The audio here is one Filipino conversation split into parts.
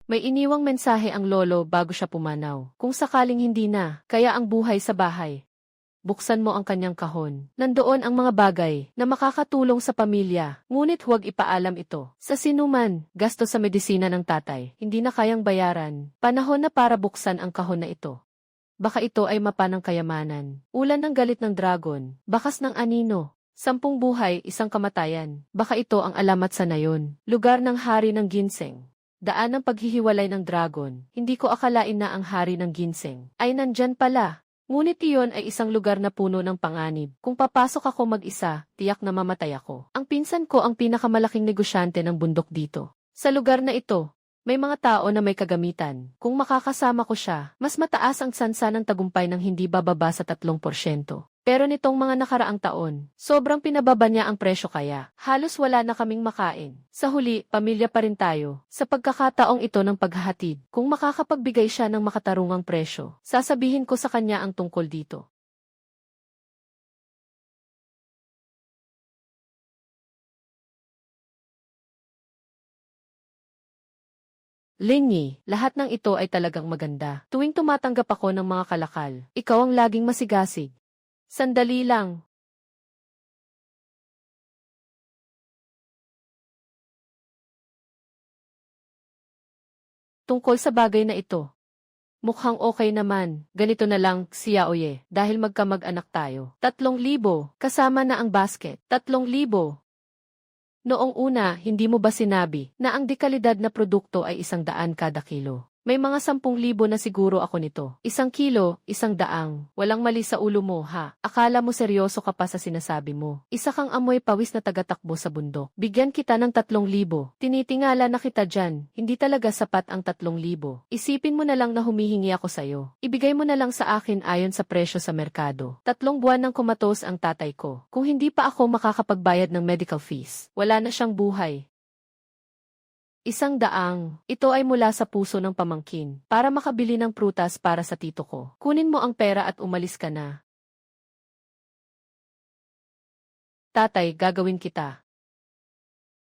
May iniwang mensahe ang lolo bago siya pumanaw. Kung sakaling hindi na, kaya ang buhay sa bahay. Buksan mo ang kanyang kahon. Nandoon ang mga bagay na makakatulong sa pamilya, ngunit huwag ipaalam ito sa sinuman. Gasto sa medisina ng tatay, hindi na kayang bayaran. Panahon na para buksan ang kahon na ito. Baka ito ay mapa ng kayamanan. Ulan ng galit ng dragon, bakas ng anino. 10 buhay, 1 kamatayan. Baka ito ang alamat sa nayon. Lugar ng hari ng ginseng. Daan ng paghihiwalay ng dragon. Hindi ko akalain na ang hari ng ginseng ay nandyan pala. Ngunit iyon ay isang lugar na puno ng panganib. Kung papasok ako mag-isa, tiyak na mamatay ako. Ang pinsan ko ang pinakamalaking negosyante ng bundok dito. Sa lugar na ito, may mga tao na may kagamitan. Kung makakasama ko siya, mas mataas ang tsansa ng tagumpay ng hindi bababa sa 3%. Pero nitong mga nakaraang taon, sobrang pinababa niya ang presyo kaya halos wala na kaming makain. Sa huli, pamilya pa rin tayo. Sa pagkakataong ito ng paghahatid, kung makakapagbigay siya ng makatarungang presyo, sasabihin ko sa kanya ang tungkol dito. Lingy, lahat ng ito ay talagang maganda. Tuwing tumatanggap ako ng mga kalakal, ikaw ang laging masigasig. Sandali lang. Tungkol sa bagay na ito. Mukhang okay naman. Ganito na lang, si Yaoye, dahil magkamag-anak tayo. 3,000, kasama na ang basket. 3,000. Noong una, hindi mo ba sinabi na ang dekalidad na produkto ay 100 kada kilo? May mga 10,000 na siguro ako nito. 1 kilo, 100. Walang mali sa ulo mo, ha? Akala mo seryoso ka pa sa sinasabi mo. Isa kang amoy pawis na tagatakbo sa bundok. Bigyan kita ng 3,000. Tinitingala na kita dyan. Hindi talaga sapat ang 3,000. Isipin mo na lang na humihingi ako sa'yo. Ibigay mo na lang sa akin ayon sa presyo sa merkado. 3 buwan nang kumatos ang tatay ko. Kung hindi pa ako makakapagbayad ng medical fees, wala na siyang buhay. 100. Ito ay mula sa puso ng pamangkin, para makabili ng prutas para sa tito ko. Kunin mo ang pera at umalis ka na. Tatay, gagawin kita.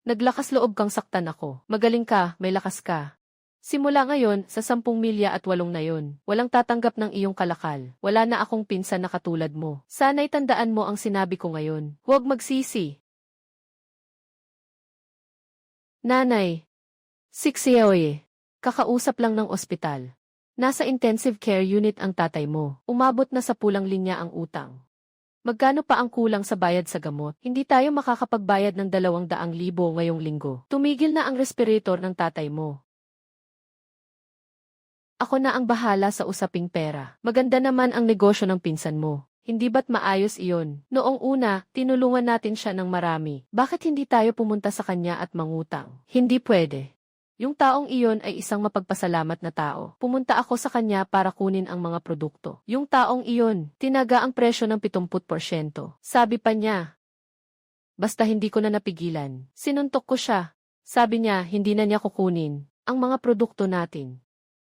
Naglakas loob kang saktan ako. Magaling ka, may lakas ka. Simula ngayon, sa 10 milya at 8 na yon, walang tatanggap ng iyong kalakal. Wala na akong pinsan na katulad mo. Sana'y tandaan mo ang sinabi ko ngayon. Huwag magsisi. Nanay. 6 Yaoye. Kakausap lang ng ospital. Nasa intensive care unit ang tatay mo. Umabot na sa pulang linya ang utang. Magkano pa ang kulang sa bayad sa gamot? Hindi tayo makakapagbayad ng 200,000 ngayong linggo. Tumigil na ang respirator ng tatay mo. Ako na ang bahala sa usaping pera. Maganda naman ang negosyo ng pinsan mo. Hindi ba't maayos iyon? Noong una, tinulungan natin siya ng marami. Bakit hindi tayo pumunta sa kanya at mangutang? Hindi pwede. Yung taong iyon ay isang mapagpasalamat na tao. Pumunta ako sa kanya para kunin ang mga produkto. Yung taong iyon, tinaga ang presyo ng 70%. Sabi pa niya. Basta hindi ko na napigilan. Sinuntok ko siya. Sabi niya, hindi na niya kukunin ang mga produkto natin.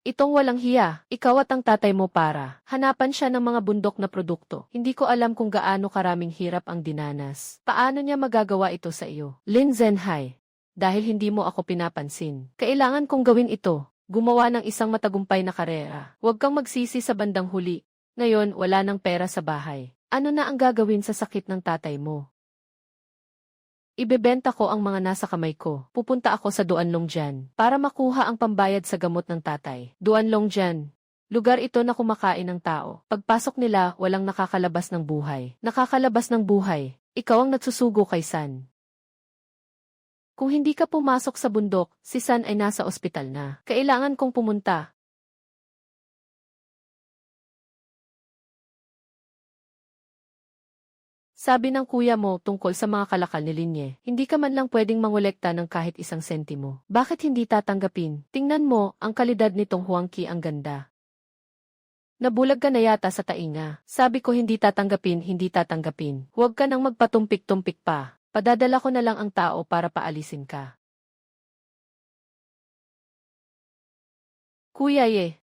Itong walang hiya, ikaw at ang tatay mo para hanapan siya ng mga bundok na produkto. Hindi ko alam kung gaano karaming hirap ang dinanas. Paano niya magagawa ito sa iyo? Lin Zhenhai. Dahil hindi mo ako pinapansin. Kailangan kong gawin ito. Gumawa ng isang matagumpay na karera. Huwag kang magsisi sa bandang huli. Ngayon, wala nang pera sa bahay. Ano na ang gagawin sa sakit ng tatay mo? Ibebenta ko ang mga nasa kamay ko. Pupunta ako sa Duanlongjian para makuha ang pambayad sa gamot ng tatay. Duanlongjian. Lugar ito na kumakain ng tao. Pagpasok nila, walang nakakalabas ng buhay. Nakakalabas ng buhay. Ikaw ang nagsusugo kay San. Kung hindi ka pumasok sa bundok, si San ay nasa ospital na. Kailangan kong pumunta. Sabi ng kuya mo tungkol sa mga kalakal ni Linye, hindi ka man lang pwedeng mangolekta ng kahit 1 sentimo. Bakit hindi tatanggapin? Tingnan mo, ang kalidad nitong huangki ang ganda. Nabulag ka na yata sa tainga. Sabi ko hindi tatanggapin, hindi tatanggapin. Huwag ka nang magpatumpik-tumpik pa. Padadala ko na lang ang tao para paalisin ka. Kuya ye.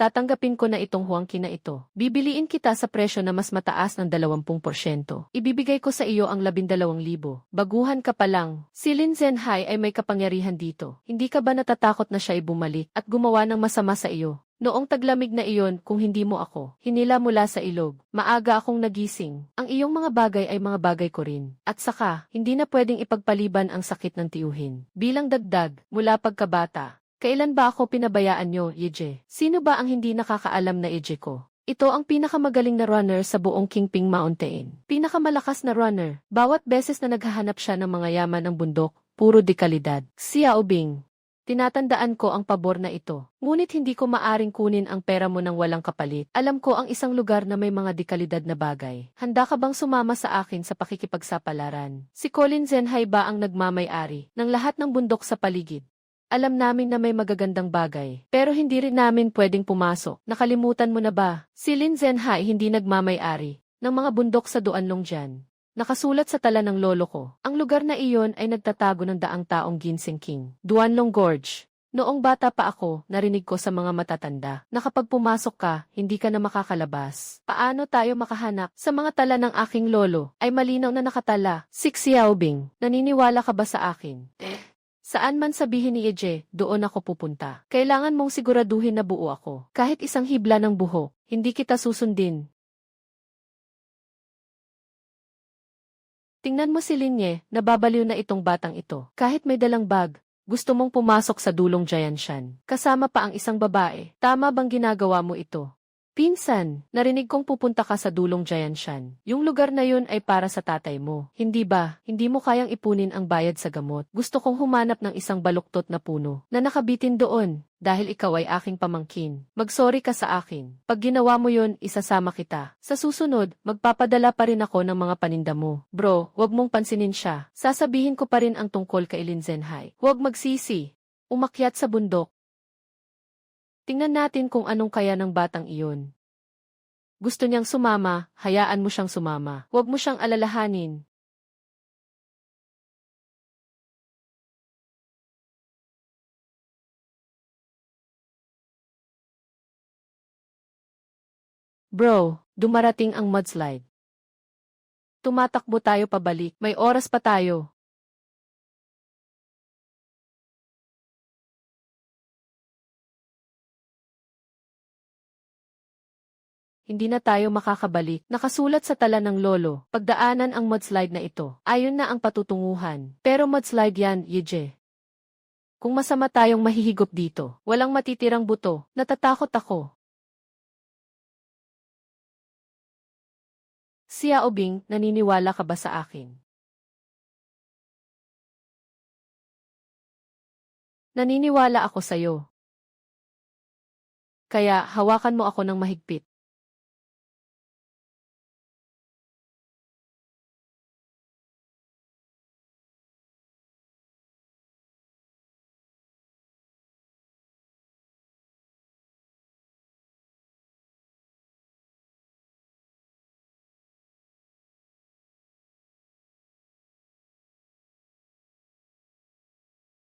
tatanggapin ko na itong huwangkin na ito. Bibiliin kita sa presyo na mas mataas ng 20%. Ibibigay ko sa iyo ang 12,000. Baguhan ka pa lang. Si Lin Zhenhai ay may kapangyarihan dito. Hindi ka ba natatakot na siya ay bumalik at gumawa ng masama sa iyo? Noong taglamig na iyon, kung hindi mo ako hinila mula sa ilog, maaga akong nagising. Ang iyong mga bagay ay mga bagay ko rin. At saka, hindi na pwedeng ipagpaliban ang sakit ng tiuhin. Bilang dagdag, mula pagkabata, kailan ba ako pinabayaan nyo, Yeje? Sino ba ang hindi nakakaalam na Yeje ko? Ito ang pinakamagaling na runner sa buong Qingping Mountain. Pinakamalakas na runner. Bawat beses na naghahanap siya ng mga yaman ng bundok, puro dekalidad. Xiao Bing. Tinatandaan ko ang pabor na ito. Ngunit hindi ko maaring kunin ang pera mo ng walang kapalit. Alam ko ang isang lugar na may mga dekalidad na bagay. Handa ka bang sumama sa akin sa pakikipagsapalaran? Si Colin Zhenhai ba ang nagmamay-ari ng lahat ng bundok sa paligid? Alam namin na may magagandang bagay, pero hindi rin namin pwedeng pumasok. Nakalimutan mo na ba? Si Lin Zhenhai hindi nagmamay-ari ng mga bundok sa Duanlong dyan. Nakasulat sa tala ng lolo ko. Ang lugar na iyon ay nagtatago ng daang taong ginseng king. Duanlong Gorge. Noong bata pa ako, narinig ko sa mga matatanda na kapag pumasok ka, hindi ka na makakalabas. Paano tayo makahanap? Sa mga tala ng aking lolo, ay malinaw na nakatala. Si Xiaobing, naniniwala ka ba sa akin? Saan man sabihin ni Yeje, doon ako pupunta. Kailangan mong siguraduhin na buo ako. Kahit isang hibla ng buhok, hindi kita susundin. Tingnan mo si Linye, nababaliw na itong batang ito. Kahit may dalang bag, gusto mong pumasok sa dulong Jianshan. Kasama pa ang isang babae. Tama bang ginagawa mo ito? Pinsan, narinig kong pupunta ka sa dulong Jianshan. Yung lugar na yun ay para sa tatay mo. Hindi ba? Hindi mo kayang ipunin ang bayad sa gamot. Gusto kong humanap ng isang baluktot na puno na nakabitin doon. Dahil ikaw ay aking pamangkin. Mag-sorry ka sa akin. Pag ginawa mo yun, isasama kita. Sa susunod, magpapadala pa rin ako ng mga paninda mo. Bro, wag mong pansinin siya. Sasabihin ko pa rin ang tungkol kay Lin Zhenhai. Huwag magsisi. Umakyat sa bundok. Tingnan natin kung anong kaya ng batang iyon. Gusto niyang sumama, hayaan mo siyang sumama. Huwag mo siyang alalahanin. Bro, dumarating ang mudslide. Tumatakbo tayo pabalik. May oras pa tayo. Hindi na tayo makakabalik. Nakasulat sa tala ng lolo, pagdaanan ang mudslide na ito. Ayon na ang patutunguhan. Pero mudslide yan, Yeje. Kung masama tayong mahihigop dito, walang matitirang buto, natatakot ako. Xiaobing, naniniwala ka ba sa akin? Naniniwala ako sa'yo. Kaya, hawakan mo ako ng mahigpit.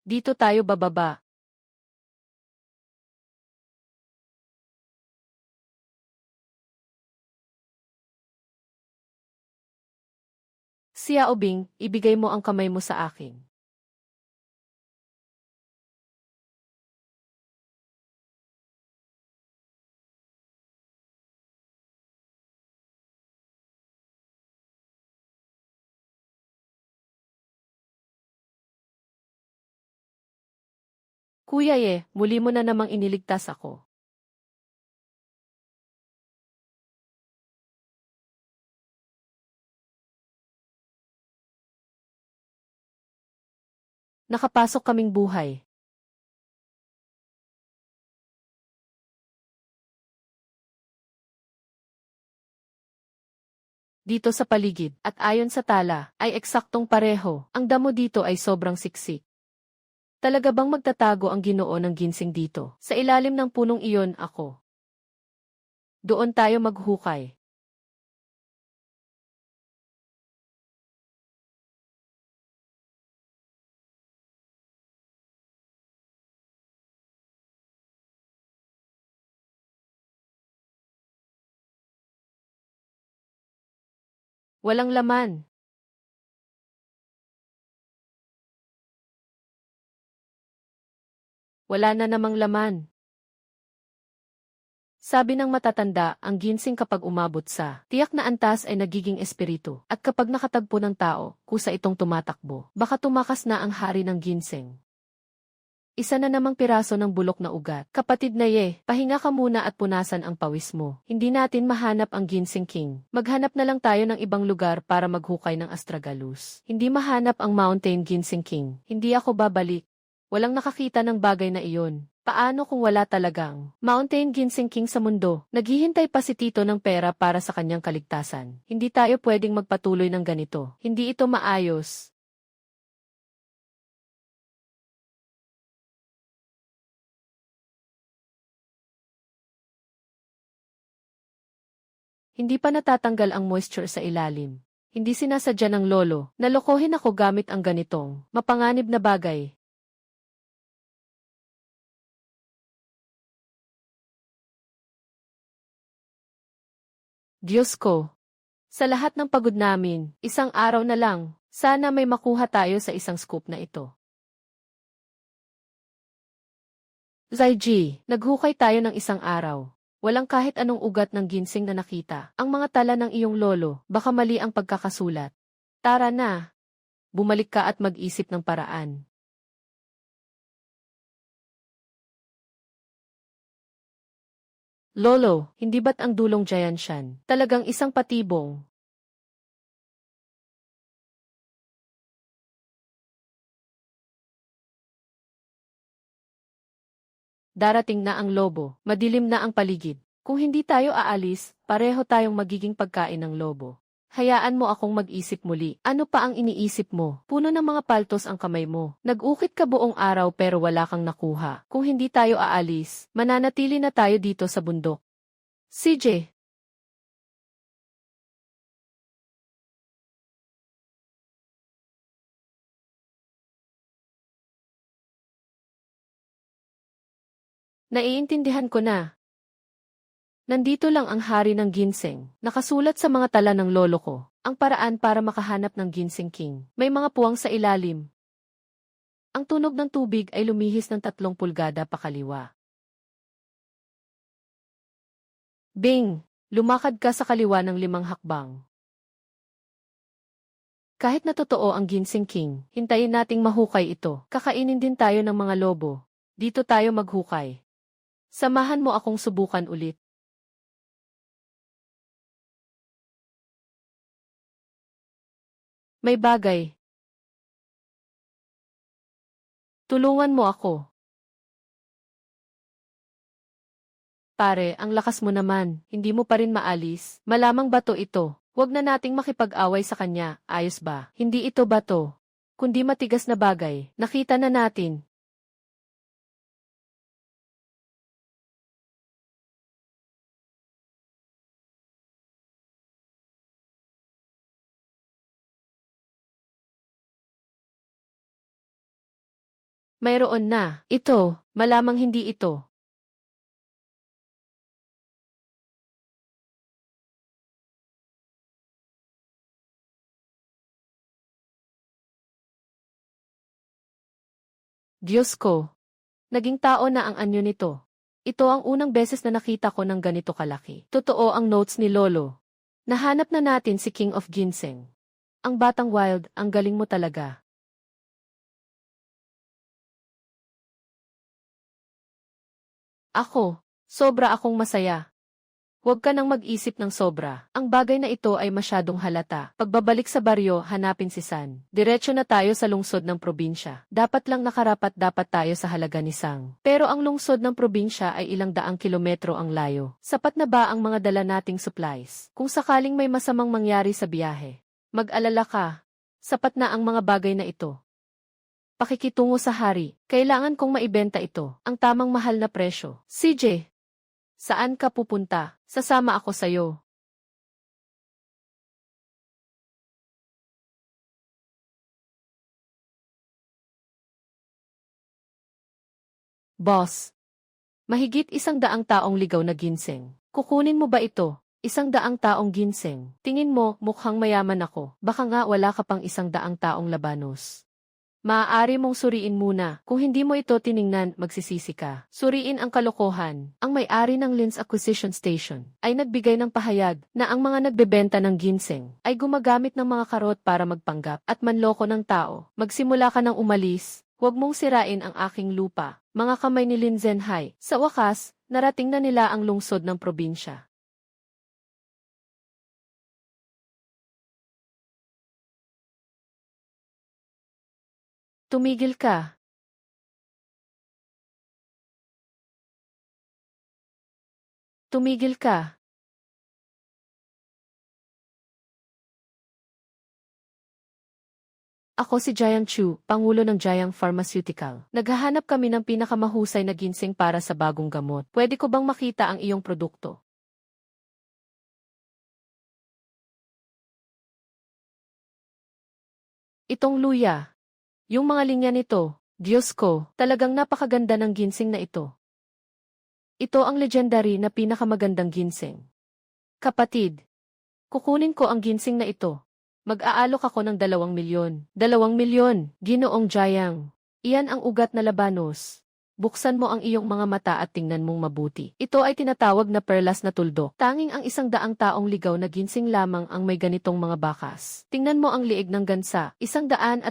Dito tayo bababa. Xiaobing, ibigay mo ang kamay mo sa akin. Kuya muli mo na namang iniligtas ako. Nakapasok kaming buhay. Dito sa paligid, at ayon sa tala, ay eksaktong pareho. Ang damo dito ay sobrang siksik. Talaga bang magtatago ang Ginoo ng ginseng dito? Sa ilalim ng punong iyon ako. Doon tayo maghukay. Walang laman. Wala na namang laman. Sabi ng matatanda, ang ginseng kapag umabot sa tiyak na antas ay nagiging espiritu. At kapag nakatagpo ng tao, kusa itong tumatakbo. Baka tumakas na ang hari ng ginseng. Isa na namang piraso ng bulok na ugat. Kapatid na Ye, pahinga ka muna at punasan ang pawis mo. Hindi natin mahanap ang Ginseng King. Maghanap na lang tayo ng ibang lugar para maghukay ng astragalus. Hindi mahanap ang Mountain Ginseng King. Hindi ako babalik. Walang nakakita ng bagay na iyon. Paano kung wala talagang Mountain Ginseng King sa mundo? Naghihintay pa si Tito ng pera para sa kanyang kaligtasan. Hindi tayo pwedeng magpatuloy ng ganito. Hindi ito maayos. Hindi pa natatanggal ang moisture sa ilalim. Hindi sinasadya ng lolo. Nalokohin ako gamit ang ganitong mapanganib na bagay. Diyos ko. Sa lahat ng pagod namin, isang araw na lang, sana may makuha tayo sa isang scoop na ito. Zaiji, naghukay tayo ng isang araw. Walang kahit anong ugat ng ginseng na nakita. Ang mga tala ng iyong lolo, baka mali ang pagkakasulat. Tara na. Bumalik ka at mag-isip ng paraan. Lolo, hindi ba't ang dulong Jianshan? Talagang isang patibong. Darating na ang lobo, madilim na ang paligid. Kung hindi tayo aalis, pareho tayong magiging pagkain ng lobo. Hayaan mo akong mag-isip muli. Ano pa ang iniisip mo? Puno ng mga paltos ang kamay mo. Nag-ukit ka buong araw pero wala kang nakuha. Kung hindi tayo aalis, mananatili na tayo dito sa bundok. CJ. Naiintindihan ko na. Nandito lang ang hari ng ginseng. Nakasulat sa mga tala ng lolo ko. Ang paraan para makahanap ng Ginseng King. May mga puwang sa ilalim. Ang tunog ng tubig ay lumihis ng 3 pulgada pakaliwa. Bing! Lumakad ka sa kaliwa ng 5 hakbang. Kahit na totoo ang Ginseng King, hintayin nating mahukay ito. Kakainin din tayo ng mga lobo. Dito tayo maghukay. Samahan mo akong subukan ulit. May bagay. Tulungan mo ako. Pare, ang lakas mo naman. Hindi mo pa rin maalis. Malamang bato ito. Huwag na nating makipag-away sa kanya. Ayos ba? Hindi ito bato. Kundi matigas na bagay. Nakita na natin. Mayroon na. Ito. Malamang hindi ito. Diyos ko. Naging tao na ang anyo nito. Ito ang unang beses na nakita ko ng ganito kalaki. Totoo ang notes ni Lolo. Nahanap na natin si King of Ginseng. Ang batang wild, ang galing mo talaga. Ako, sobra akong masaya. Huwag ka nang mag-isip ng sobra. Ang bagay na ito ay masyadong halata. Pagbabalik sa baryo, hanapin si San. Diretso na tayo sa lungsod ng probinsya. Dapat lang nakarapat dapat tayo sa halaga ni Sang. Pero ang lungsod ng probinsya ay ilang daang kilometro ang layo. Sapat na ba ang mga dala nating supplies? Kung sakaling may masamang mangyari sa biyahe, mag-alala ka. Sapat na ang mga bagay na ito. Pakikitungo sa hari. Kailangan kong maibenta ito. Ang tamang mahal na presyo. CJ. Saan ka pupunta? Sasama ako sa'yo. Boss. Mahigit 100 taong ligaw na ginseng. Kukunin mo ba ito? 100 taong ginseng. Tingin mo, mukhang mayaman ako. Baka nga wala ka pang 100 taong labanos. Maaari mong suriin muna. Kung hindi mo ito tiningnan, magsisisi ka. Suriin ang kalokohan. Ang may-ari ng Lin's Acquisition Station ay nagbigay ng pahayag na ang mga nagbebenta ng ginseng ay gumagamit ng mga karot para magpanggap at manloko ng tao. Magsimula ka ng umalis. Huwag mong sirain ang aking lupa. Mga kamay ni Lin Zhenhai. Sa wakas, narating na nila ang lungsod ng probinsya. Tumigil ka. Tumigil ka. Ako si Jiang Chu, Pangulo ng Jiang Pharmaceutical. Naghahanap kami ng pinakamahusay na ginseng para sa bagong gamot. Pwede ko bang makita ang iyong produkto? Itong luya. Yung mga linya nito, Diyos ko, talagang napakaganda ng ginseng na ito. Ito ang legendary na pinakamagandang ginseng. Kapatid, kukunin ko ang ginseng na ito. Mag-aalok ako ng 2 milyon. 2 milyon, Ginoong Jiang. Iyan ang ugat na labanos. Buksan mo ang iyong mga mata at tingnan mong mabuti. Ito ay tinatawag na perlas na tuldok. Tanging ang 100 taong ligaw na ginseng lamang ang may ganitong mga bakas. Tingnan mo ang liig ng gansa. 120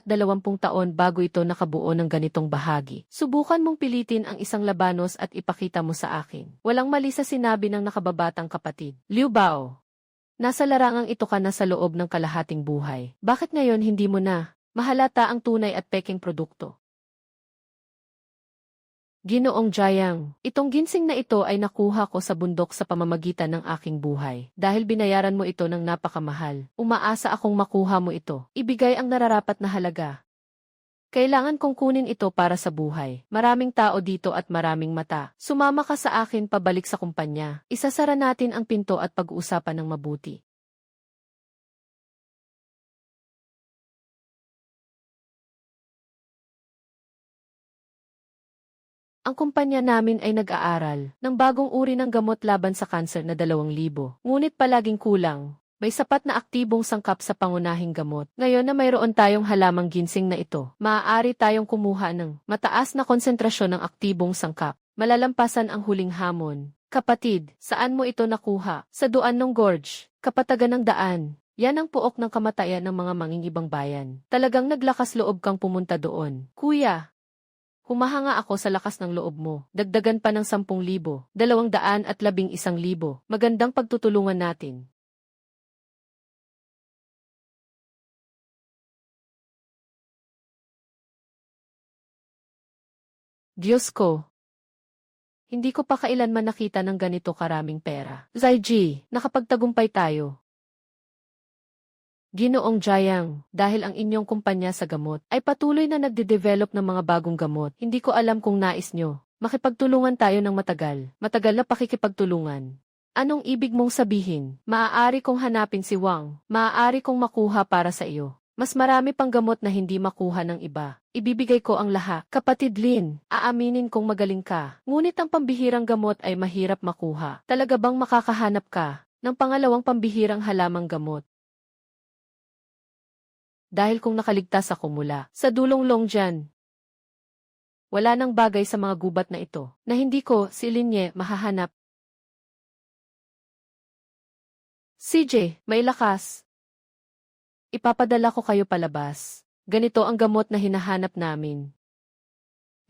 taon bago ito nakabuo ng ganitong bahagi. Subukan mong pilitin ang isang labanos at ipakita mo sa akin. Walang mali sa sinabi ng nakababatang kapatid. Liu Bao. Nasa larangang ito ka na sa loob ng kalahating buhay. Bakit ngayon hindi mo na mahalata ang tunay at peking produkto? Ginoong Jiang, itong ginseng na ito ay nakuha ko sa bundok sa pamamagitan ng aking buhay. Dahil binayaran mo ito ng napakamahal, umaasa akong makuha mo ito. Ibigay ang nararapat na halaga. Kailangan kong kunin ito para sa buhay. Maraming tao dito at maraming mata. Sumama ka sa akin pabalik sa kumpanya. Isasara natin ang pinto at pag-uusapan ng mabuti. Ang kumpanya namin ay nag-aaral ng bagong uri ng gamot laban sa kanser na 2,000. Ngunit palaging kulang. May sapat na aktibong sangkap sa pangunahing gamot. Ngayon na mayroon tayong halamang ginseng na ito, maaari tayong kumuha ng mataas na konsentrasyon ng aktibong sangkap. Malalampasan ang huling hamon. Kapatid, saan mo ito nakuha? Sa Duan ng Gorge, kapatagan ng daan. Yan ang puok ng kamatayan ng mga mangingibang bayan. Talagang naglakas loob kang pumunta doon. Kuya, humahanga ako sa lakas ng loob mo. Dagdagan pa ng 10,000, 211,000. Magandang pagtutulungan natin. Diyos ko. Hindi ko pa kailanman nakita ng ganito karaming pera. Zaiji, nakapagtagumpay tayo. Ginoong Jiang, dahil ang inyong kumpanya sa gamot ay patuloy na nagde-develop ng mga bagong gamot, hindi ko alam kung nais nyo. Makipagtulungan tayo ng matagal. Matagal na pakikipagtulungan. Anong ibig mong sabihin? Maaari kong hanapin si Wang. Maaari kong makuha para sa iyo. Mas marami pang gamot na hindi makuha ng iba. Ibibigay ko ang lahat. Kapatid Lin, aaminin kong magaling ka. Ngunit ang pambihirang gamot ay mahirap makuha. Talaga bang makakahanap ka ng pangalawang pambihirang halamang gamot? Dahil kung nakaligtas ako mula sa dulong Longjian, wala nang bagay sa mga gubat na ito na hindi ko, si Linye, mahahanap. CJ, may lakas. Ipapadala ko kayo palabas. Ganito ang gamot na hinahanap namin.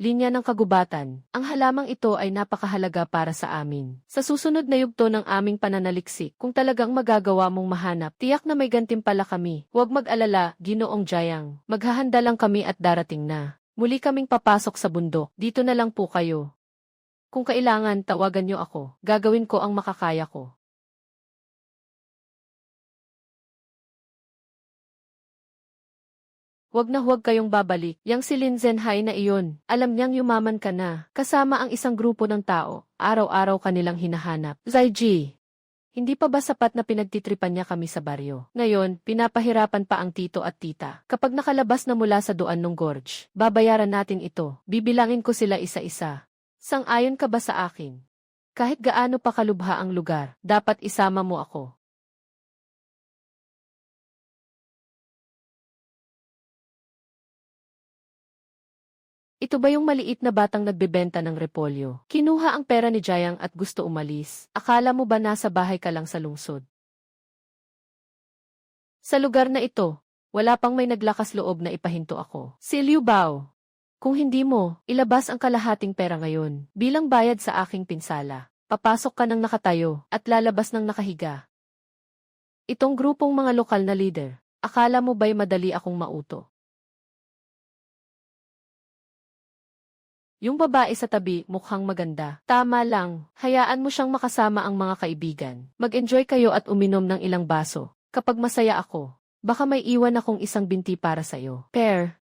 Linya ng kagubatan. Ang halamang ito ay napakahalaga para sa amin. Sa susunod na yugto ng aming pananaliksik, kung talagang magagawa mong mahanap, tiyak na may gantimpala kami. Huwag mag-alala, Ginoong Jiang. Maghahanda lang kami at darating na. Muli kaming papasok sa bundok. Dito na lang po kayo. Kung kailangan, tawagan niyo ako. Gagawin ko ang makakaya ko. Huwag kayong babalik. Yang si Lin Zhenhai na iyon. Alam niyang yumaman ka na. Kasama ang isang grupo ng tao. Araw-araw kanilang hinahanap. Zaiji, hindi pa ba sapat na pinagtitripan niya kami sa baryo? Ngayon, pinapahirapan pa ang tito at tita. Kapag nakalabas na mula sa Duan ng Gorge, babayaran natin ito. Bibilangin ko sila isa-isa. Sang-ayon ka ba sa akin? Kahit gaano pa kalubha ang lugar, dapat isama mo ako. Ito ba yung maliit na batang nagbebenta ng repolyo? Kinuha ang pera ni Jayang at gusto umalis. Akala mo ba nasa bahay ka lang sa lungsod? Sa lugar na ito, wala pang may naglakas loob na ipahinto ako. Si Liu Bao. Kung hindi mo, ilabas ang kalahating pera ngayon, bilang bayad sa aking pinsala. Papasok ka ng nakatayo, at lalabas ng nakahiga. Itong grupong mga lokal na leader, akala mo ba'y madali akong mauto? Yung babae sa tabi mukhang maganda. Tama lang, hayaan mo siyang makasama ang mga kaibigan. Mag-enjoy kayo at uminom ng ilang baso. Kapag masaya ako, baka may iwan akong isang binti para sa'yo.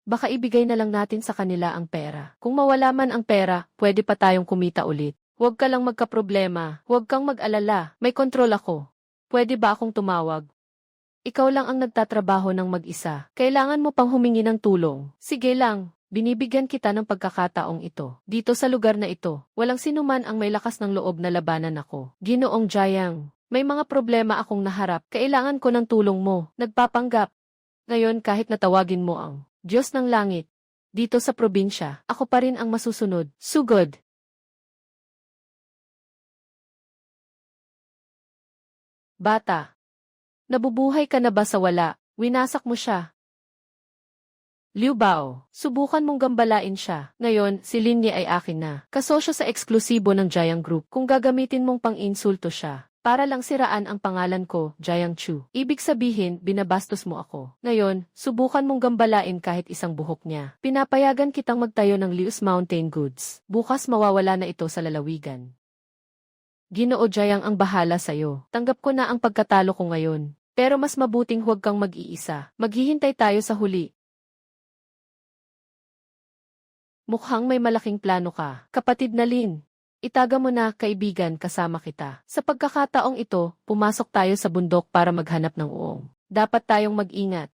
Baka ibigay na lang natin sa kanila ang pera. Kung mawala man ang pera, pwede pa tayong kumita ulit. Huwag ka lang magkaproblema, huwag kang mag-alala, may kontrol ako. Pwede ba akong tumawag? Ikaw lang ang nagtatrabaho ng mag-isa. Kailangan mo pang humingi ng tulong. Sige lang. Binibigyan kita ng pagkakataong ito. Dito sa lugar na ito, walang sinuman ang may lakas ng loob na labanan ako. Ginoong Jayang, may mga problema akong naharap. Kailangan ko ng tulong mo. Nagpapanggap. Ngayon kahit natawagin mo ang Diyos ng Langit, dito sa probinsya, ako pa rin ang masusunod. Sugod. Bata. Nabubuhay ka na ba sa wala? Winasak mo siya. Liu Bao, subukan mong gambalain siya. Ngayon, si Linye ay akin na. Kasosyo sa eksklusibo ng Jayang Group. Kung gagamitin mong pang-insulto siya, para lang siraan ang pangalan ko, Jayang Chu. Ibig sabihin, binabastos mo ako. Ngayon, subukan mong gambalain kahit isang buhok niya. Pinapayagan kitang magtayo ng Liu's Mountain Goods. Bukas mawawala na ito sa lalawigan. Ginoo Jayang ang bahala sa'yo. Tanggap ko na ang pagkatalo ko ngayon. Pero mas mabuting huwag kang mag-iisa. Maghihintay tayo sa huli. Mukhang may malaking plano ka. Kapatid na Lin, itaga mo na, kaibigan, kasama kita. Sa pagkakataong ito, pumasok tayo sa bundok para maghanap ng uong. Dapat tayong mag-ingat.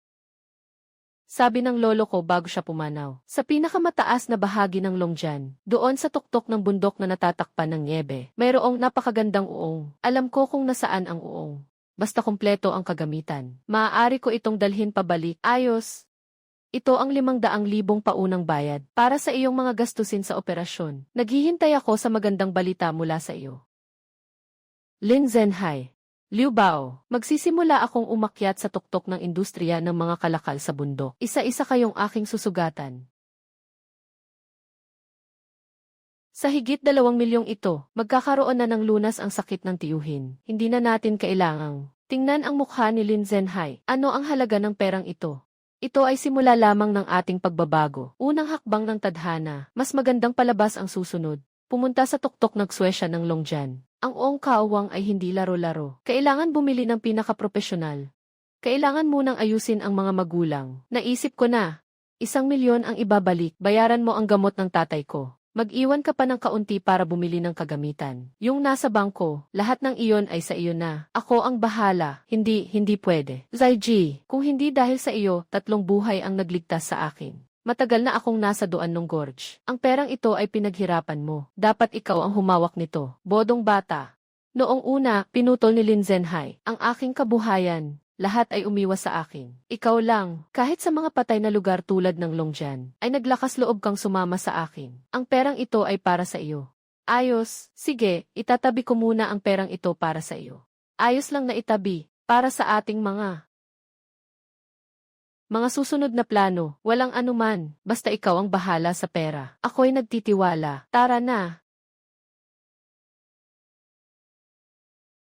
Sabi ng lolo ko bago siya pumanaw. Sa pinakamataas na bahagi ng Longjian, doon sa tuktok ng bundok na natatakpan ng niebe, mayroong napakagandang uong. Alam ko kung nasaan ang uong. Basta kumpleto ang kagamitan. Maaari ko itong dalhin pabalik. Ayos. Ito ang 500,000 paunang bayad para sa iyong mga gastusin sa operasyon. Naghihintay ako sa magandang balita mula sa iyo. Lin Zhenhai. Liu Bao, magsisimula akong umakyat sa tuktok ng industriya ng mga kalakal sa bundok. Isa-isa kayong aking susugatan. Sa higit 2 milyong ito, magkakaroon na ng lunas ang sakit ng tiyuhin. Hindi na natin kailangang tingnan ang mukha ni Lin Zhenhai. Ano ang halaga ng perang ito? Ito ay simula lamang ng ating pagbabago. Unang hakbang ng tadhana, mas magandang palabas ang susunod. Pumunta sa tuktok ng Suesya ng Longjian. Ang Ong Kaowang ay hindi laro-laro. Kailangan bumili ng pinakapropesyonal. Kailangan munang ayusin ang mga magulang. Naisip ko na, 1,000,000 ang ibabalik. Bayaran mo ang gamot ng tatay ko. Mag-iwan ka pa ng kaunti para bumili ng kagamitan. Yung nasa bangko, lahat ng iyon ay sa iyo na. Ako ang bahala. Hindi pwede. Zaiji, kung hindi dahil sa iyo, 3 buhay ang nagligtas sa akin. Matagal na akong nasa doan ng gorge. Ang perang ito ay pinaghirapan mo. Dapat ikaw ang humawak nito. Bodong bata. Noong una, pinutol ni Lin Zhenhai ang aking kabuhayan. Lahat ay umiwas sa akin. Ikaw lang, kahit sa mga patay na lugar tulad ng Longjian, ay naglakas loob kang sumama sa akin. Ang perang ito ay para sa iyo. Ayos, sige, itatabi ko muna ang perang ito para sa iyo. Ayos lang na itabi, para sa ating mga susunod na plano, walang anuman, basta ikaw ang bahala sa pera. Ako'y nagtitiwala, tara na.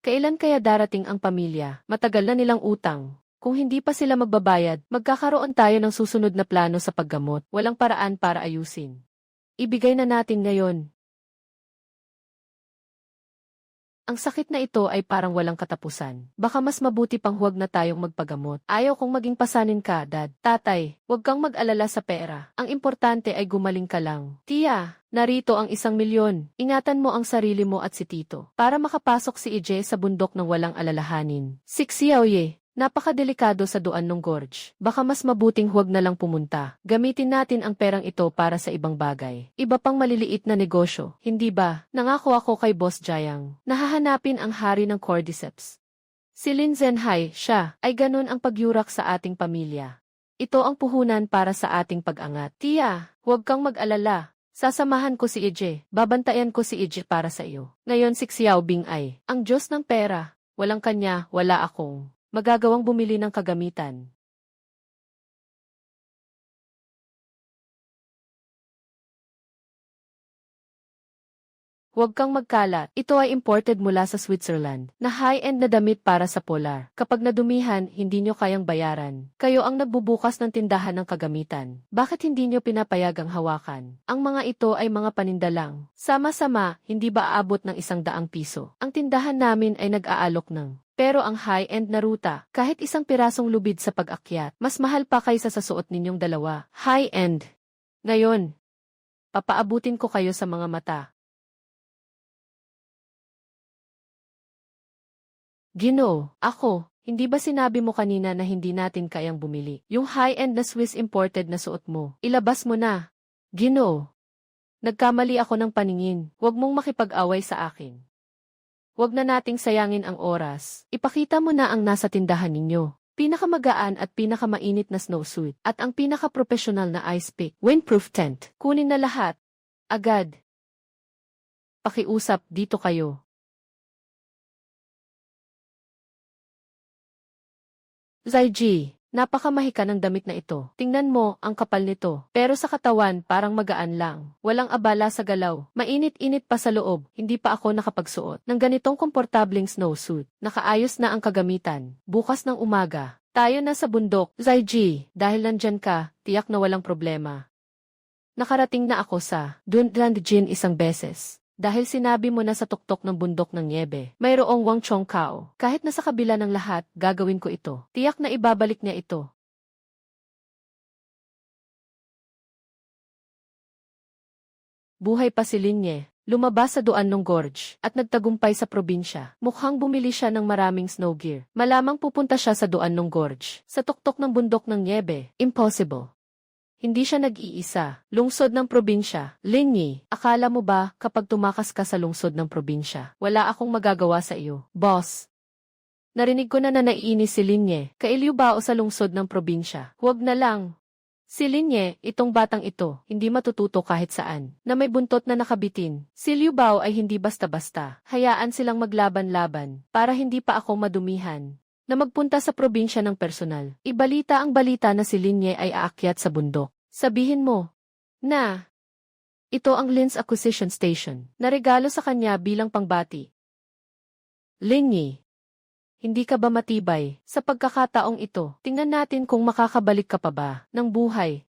Kailan kaya darating ang pamilya? Matagal na nilang utang. Kung hindi pa sila magbabayad, magkakaroon tayo ng susunod na plano sa paggamot. Walang paraan para ayusin. Ibigay na natin ngayon. Ang sakit na ito ay parang walang katapusan. Baka mas mabuti pang huwag na tayong magpagamot. Ayaw kong maging pasanin ka, Dad. Tatay, huwag kang mag-alala sa pera. Ang importante ay gumaling ka lang. Tia, narito ang 1,000,000. Ingatan mo ang sarili mo at si Tito. Para makapasok si Ije sa bundok ng walang alalahanin. 6 Xiaoye. Napakadelikado sa Duanong Gorge. Baka mas mabuting huwag na lang pumunta. Gamitin natin ang perang ito para sa ibang bagay. Iba pang maliliit na negosyo, hindi ba? Nangako ako kay Boss Jayang. Nahahanapin ang hari ng Cordyceps. Si Lin Zhenhai, siya, ay ganun ang pagyurak sa ating pamilya. Ito ang puhunan para sa ating pag-angat. Tia, huwag kang mag-alala. Sasamahan ko si Ije. Babantayan ko si Ije para sa iyo. Ngayon si Xiaobing ay ang Diyos ng pera. Walang kanya, wala akong magagawang bumili ng kagamitan. Huwag kang magkalat. Ito ay imported mula sa Switzerland, na high-end na damit para sa polar. Kapag nadumihan, hindi nyo kayang bayaran. Kayo ang nagbubukas ng tindahan ng kagamitan. Bakit hindi nyo pinapayagang hawakan? Ang mga ito ay mga paninda lang. Sama-sama, hindi ba aabot ng 100 piso? Ang tindahan namin ay nag-aalok ng. Pero ang high-end na ruta, kahit isang pirasong lubid sa pag-akyat, mas mahal pa kaysa sa suot ninyong dalawa. High-end. Ngayon, papaabutin ko kayo sa mga mata. Ginoo, ako, hindi ba sinabi mo kanina na hindi natin kayang bumili? Yung high-end na Swiss imported na suot mo, ilabas mo na. Ginoo, nagkamali ako ng paningin, huwag mong makipag-away sa akin. Huwag na nating sayangin ang oras, ipakita mo na ang nasa tindahan ninyo. Pinakamagaan at pinakamainit na snowsuit, at ang pinaka-professional na ice pick, windproof tent. Kunin na lahat. Agad. Pakiusap, dito kayo. Zaiji, napakamahika ng damit na ito. Tingnan mo, ang kapal nito. Pero sa katawan, parang magaan lang. Walang abala sa galaw. Mainit-init pa sa loob. Hindi pa ako nakapagsuot ng ganitong komportableng snowsuit. Nakaayos na ang kagamitan. Bukas ng umaga, tayo na sa bundok. Zaiji, dahil nandyan ka, tiyak na walang problema. Nakarating na ako sa Dunlandjin isang beses. Dahil sinabi mo na sa tuktok ng bundok ng Niebe, mayroong Wang Chongqao. Kahit na sa kabila ng lahat, gagawin ko ito. Tiyak na ibabalik niya ito. Buhay pa si Linye. Lumabas sa Duanong Gorge at nagtagumpay sa probinsya. Mukhang bumili siya ng maraming snow gear. Malamang pupunta siya sa Duanong Gorge. Sa tuktok ng bundok ng Niebe. Impossible. Hindi siya nag-iisa. Lungsod ng probinsya. Linyi, akala mo ba kapag tumakas ka sa lungsod ng probinsya, wala akong magagawa sa iyo? Boss. Narinig ko na naiinis si Linye. Kailiw ba o sa lungsod ng probinsya? Huwag na lang. Si Linye, itong batang ito, hindi matututo kahit saan, na may buntot na nakabitin. Si Liu Bao ay hindi basta-basta. Hayaan silang maglaban-laban, para hindi pa ako madumihan. Na magpunta sa probinsya ng personal. Ibalita ang balita na si Linye ay aakyat sa bundok. Sabihin mo na ito ang Lin's Acquisition Station na regalo sa kanya bilang pangbati. Linyi, hindi ka ba matibay sa pagkakataong ito? Tingnan natin kung makakabalik ka pa ba ng buhay.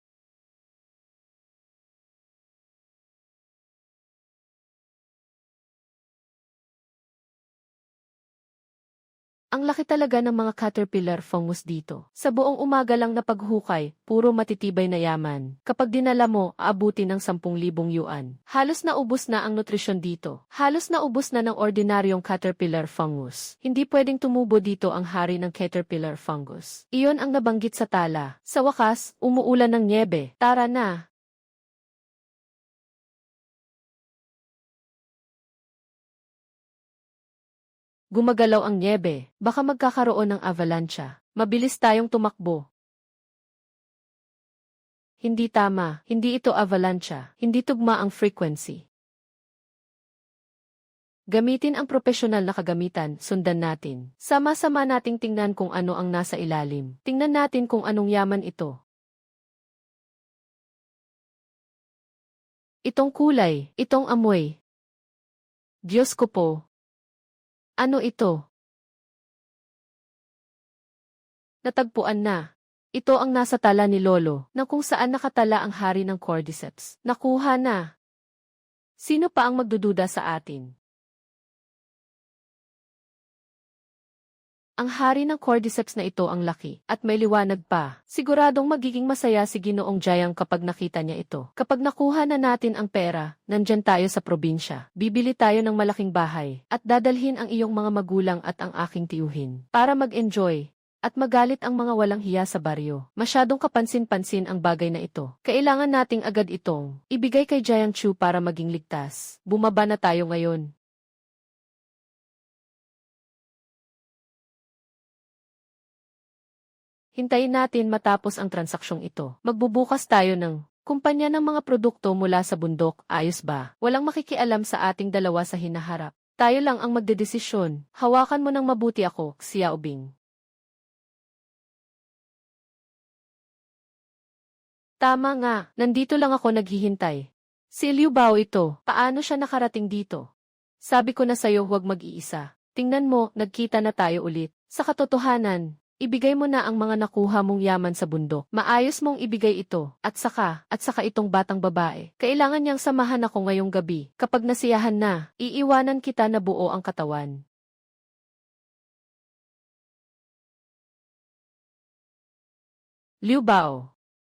Ang laki talaga ng mga caterpillar fungus dito. Sa buong umaga lang na paghukay, puro matitibay na yaman. Kapag dinala mo, aabuti ng 10,000 yuan. Halos naubos na ang nutrisyon dito. Halos naubos na ng ordinaryong caterpillar fungus. Hindi pwedeng tumubo dito ang hari ng caterpillar fungus. Iyon ang nabanggit sa tala. Sa wakas, umuulan ng niebe. Tara na! Gumagalaw ang niebe, baka magkakaroon ng avalanche. Mabilis tayong tumakbo. Hindi tama, hindi ito avalanche, hindi tugma ang frequency. Gamitin ang profesional na kagamitan, sundan natin. Sama-sama nating tingnan kung ano ang nasa ilalim. Tingnan natin kung anong yaman ito. Itong kulay, itong amoy. Diyos ko po. Ano ito? Natagpuan na. Ito ang nasa tala ni Lolo, na kung saan nakatala ang hari ng Cordyceps. Nakuha na. Sino pa ang magdududa sa atin? Ang hari ng Cordyceps na ito ang laki, at may liwanag pa. Siguradong magiging masaya si Ginoong Jayang kapag nakita niya ito. Kapag nakuha na natin ang pera, nandyan tayo sa probinsya. Bibili tayo ng malaking bahay, at dadalhin ang iyong mga magulang at ang aking tiyuhin, para mag-enjoy. at magalit ang mga walang hiya sa baryo. Masyadong kapansin-pansin ang bagay na ito. Kailangan nating agad itong ibigay kay Jiang Chu para maging ligtas. Bumaba na tayo ngayon. Hintayin natin matapos ang transaksyong ito. Magbubukas tayo ng kumpanya ng mga produkto mula sa bundok, ayos ba? Walang makikialam sa ating dalawa sa hinaharap. Tayo lang ang magdedesisyon. Hawakan mo ng mabuti ako, Xiao Bing. Tama nga, nandito lang ako naghihintay. Si Liu Bao ito, paano siya nakarating dito? Sabi ko na sa'yo huwag mag-iisa. Tingnan mo, nagkita na tayo ulit. Sa katotohanan, ibigay mo na ang mga nakuha mong yaman sa bundok. Maayos mong ibigay ito. At saka itong batang babae. Kailangan niyang samahan ako ngayong gabi. Kapag nasiyahan na, iiwanan kita na buo ang katawan. Liu Bao,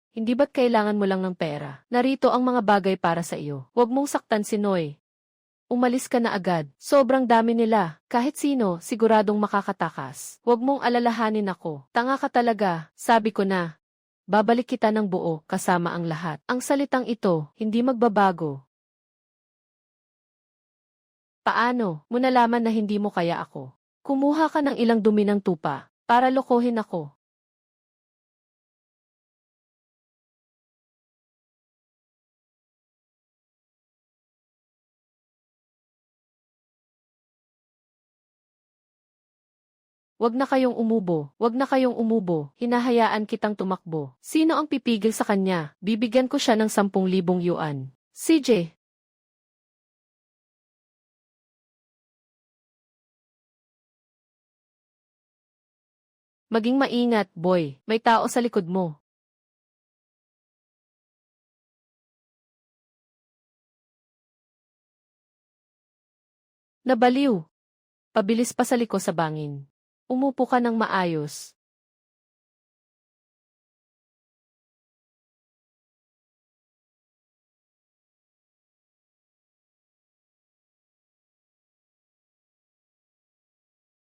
hindi ba't kailangan mo lang ng pera? Narito ang mga bagay para sa iyo. Huwag mong saktan si Noy. Umalis ka na agad. Sobrang dami nila. Kahit sino, siguradong makakatakas. Huwag mong alalahanin ako. Tanga ka talaga, sabi ko na. Babalik kita ng buo, kasama ang lahat. Ang salitang ito, hindi magbabago. Paano mo nalaman na hindi mo kaya ako? Kumuha ka ng ilang dumi ng tupa, para lokohin ako. Wag na kayong umubo, wag na kayong umubo, hinahayaan kitang tumakbo. Sino ang pipigil sa kanya? Bibigyan ko siya ng 10,000 yuan. CJ. Maging maingat, boy. May tao sa likod mo. Nabaliw. Pabilis pa sa liko sa bangin. Umupo ka ng maayos.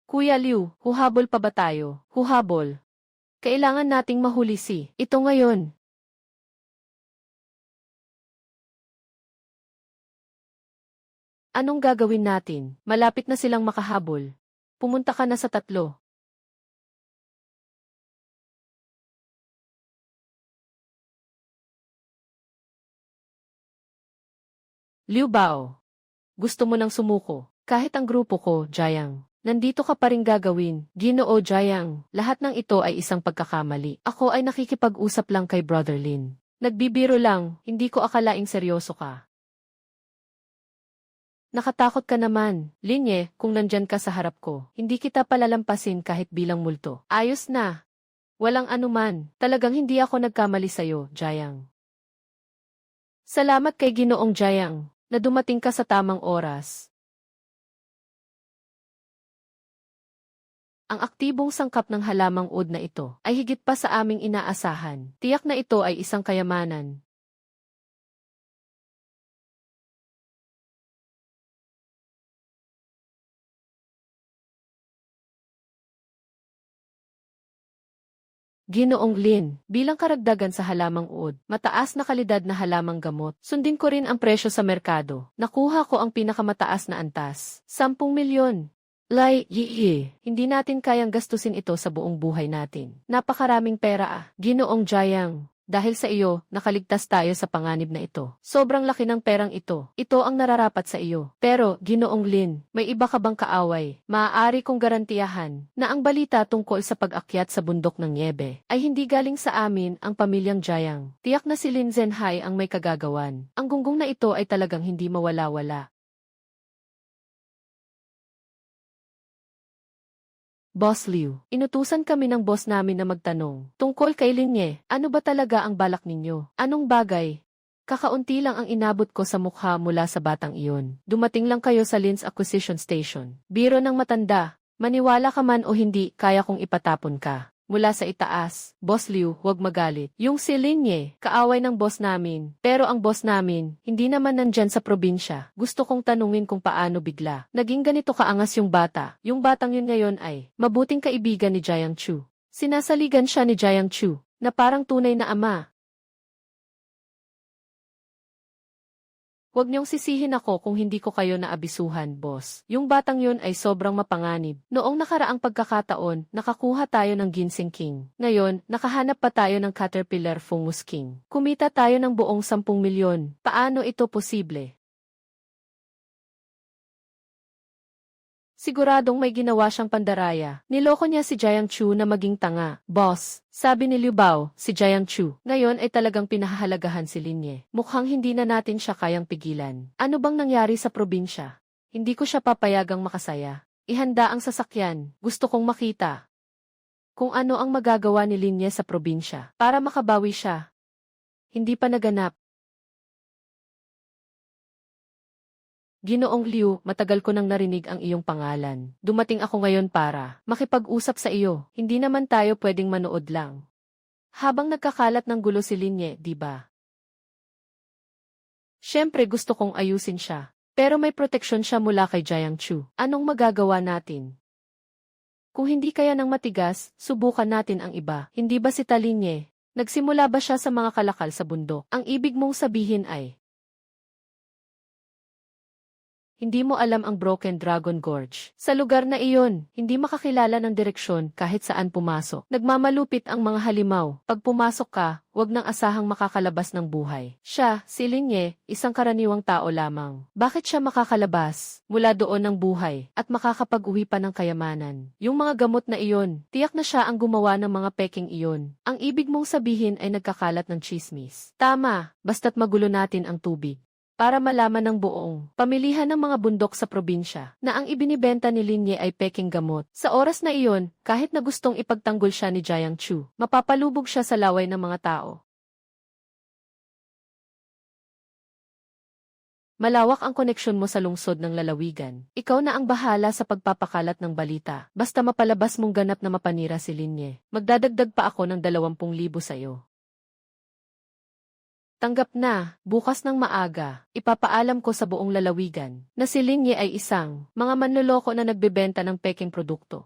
Kuya Liu, huhabol pa ba tayo? Huhabol. Kailangan nating mahuli si ito ngayon. Anong gagawin natin? Malapit na silang makahabol. Pumunta ka na sa tatlo. Liu Bao. Gusto mo nang sumuko. Kahit ang grupo ko, Jiang. Nandito ka pa rin gagawin. Ginoo Jiang. Lahat ng ito ay isang pagkakamali. Ako ay nakikipag-usap lang kay Brother Lin. Nagbibiro lang, hindi ko akalaing seryoso ka. Nakatakot ka naman, Linye, kung nandyan ka sa harap ko. Hindi kita palalampasin kahit bilang multo. Ayos na. Walang anuman. Talagang hindi ako nagkamali sa'yo, Jiang. Salamat kay Ginoong Jiang, na dumating ka sa tamang oras. Ang aktibong sangkap ng halamang ud na ito ay higit pa sa aming inaasahan. Tiyak na ito ay isang kayamanan. Ginoong Lin, bilang karagdagan sa halamang uod, mataas na kalidad na halamang gamot, sundin ko rin ang presyo sa merkado. Nakuha ko ang pinakamataas na antas, 10 milyon. Hindi natin kayang gastusin ito sa buong buhay natin. Napakaraming pera ah. Ginoong Jiang, dahil sa iyo, nakaligtas tayo sa panganib na ito. Sobrang laki ng perang ito. Ito ang nararapat sa iyo. Pero, Ginoong Lin, may iba ka bang kaaway? Maaari kong garantiyahan na ang balita tungkol sa pag-akyat sa bundok ng Niebe ay hindi galing sa amin ang pamilyang Jiang. Tiyak na si Lin Zhenhai ang may kagagawan. Ang gunggong na ito ay talagang hindi mawala-wala. Boss Liu, inutusan kami ng boss namin na magtanong tungkol kay Linye, ano ba talaga ang balak ninyo? Anong bagay? Kakaunti lang ang inabot ko sa mukha mula sa batang iyon. Dumating lang kayo sa Lin's Acquisition Station. Biro ng matanda, maniwala ka man o hindi, kaya kong ipatapon ka. Mula sa itaas, Boss Liu, huwag magalit. Yung si Linye, kaaway ng boss namin. Pero ang boss namin, hindi naman nandyan sa probinsya. Gusto kong tanungin kung paano bigla naging ganito kaangas yung bata. Yung batang yun ngayon ay mabuting kaibigan ni Jiang Chu. Sinasaligan siya ni Jiang Chu, na parang tunay na ama. Huwag niyong sisihin ako kung hindi ko kayo naabisuhan, boss. Yung batang yun ay sobrang mapanganib. Noong nakaraang pagkakataon, nakakuha tayo ng Ginseng King. Ngayon, nakahanap pa tayo ng Caterpillar Fungus King. Kumita tayo ng buong 10 milyon. Paano ito posible? Siguradong may ginawa siyang pandaraya. Niloko niya si Jiang Chu na maging tanga. Boss, sabi ni Liu Bao, si Jiang Chu, ngayon ay talagang pinahahalagahan si Linye. Mukhang hindi na natin siya kayang pigilan. Ano bang nangyari sa probinsya? Hindi ko siya papayagang makasaya. Ihanda ang sasakyan. Gusto kong makita kung ano ang magagawa ni Linye sa probinsya para makabawi siya. Hindi pa naganap. Ginoong Liu, matagal ko nang narinig ang iyong pangalan. Dumating ako ngayon para makipag-usap sa iyo. Hindi naman tayo pwedeng manood lang. Habang nagkakalat ng gulo si Linye, di ba? Siyempre gusto kong ayusin siya. Pero may proteksyon siya mula kay Jiang Chu. Anong magagawa natin? Kung hindi kaya ng matigas, subukan natin ang iba. Hindi ba si Talinye? Nagsimula ba siya sa mga kalakal sa bundok? Ang ibig mong sabihin ay hindi mo alam ang Broken Dragon Gorge. Sa lugar na iyon, hindi makakilala ng direksyon kahit saan pumasok. Nagmamalupit ang mga halimaw. Pag pumasok ka, huwag nang asahang makakalabas ng buhay. Siya, si Linye, isang karaniwang tao lamang. Bakit siya makakalabas mula doon ng buhay at makakapag-uwi pa ng kayamanan? Yung mga gamot na iyon, tiyak na siya ang gumawa ng mga peking iyon. Ang ibig mong sabihin ay nagkakalat ng chismis. Tama, basta't magulo natin ang tubig. Para malaman ng buong pamilihan ng mga bundok sa probinsya na ang ibinibenta ni Linye ay peking gamot. Sa oras na iyon, kahit na gustong ipagtanggol siya ni Jiang Chu, mapapalubog siya sa laway ng mga tao. Malawak ang koneksyon mo sa lungsod ng lalawigan. Ikaw na ang bahala sa pagpapakalat ng balita. Basta mapalabas mong ganap na mapanira si Linye. Magdadagdag pa ako ng 20,000 sa iyo. Tanggap na, bukas ng maaga, ipapaalam ko sa buong lalawigan na si Linye ay isang mga manloloko na nagbebenta ng peking produkto.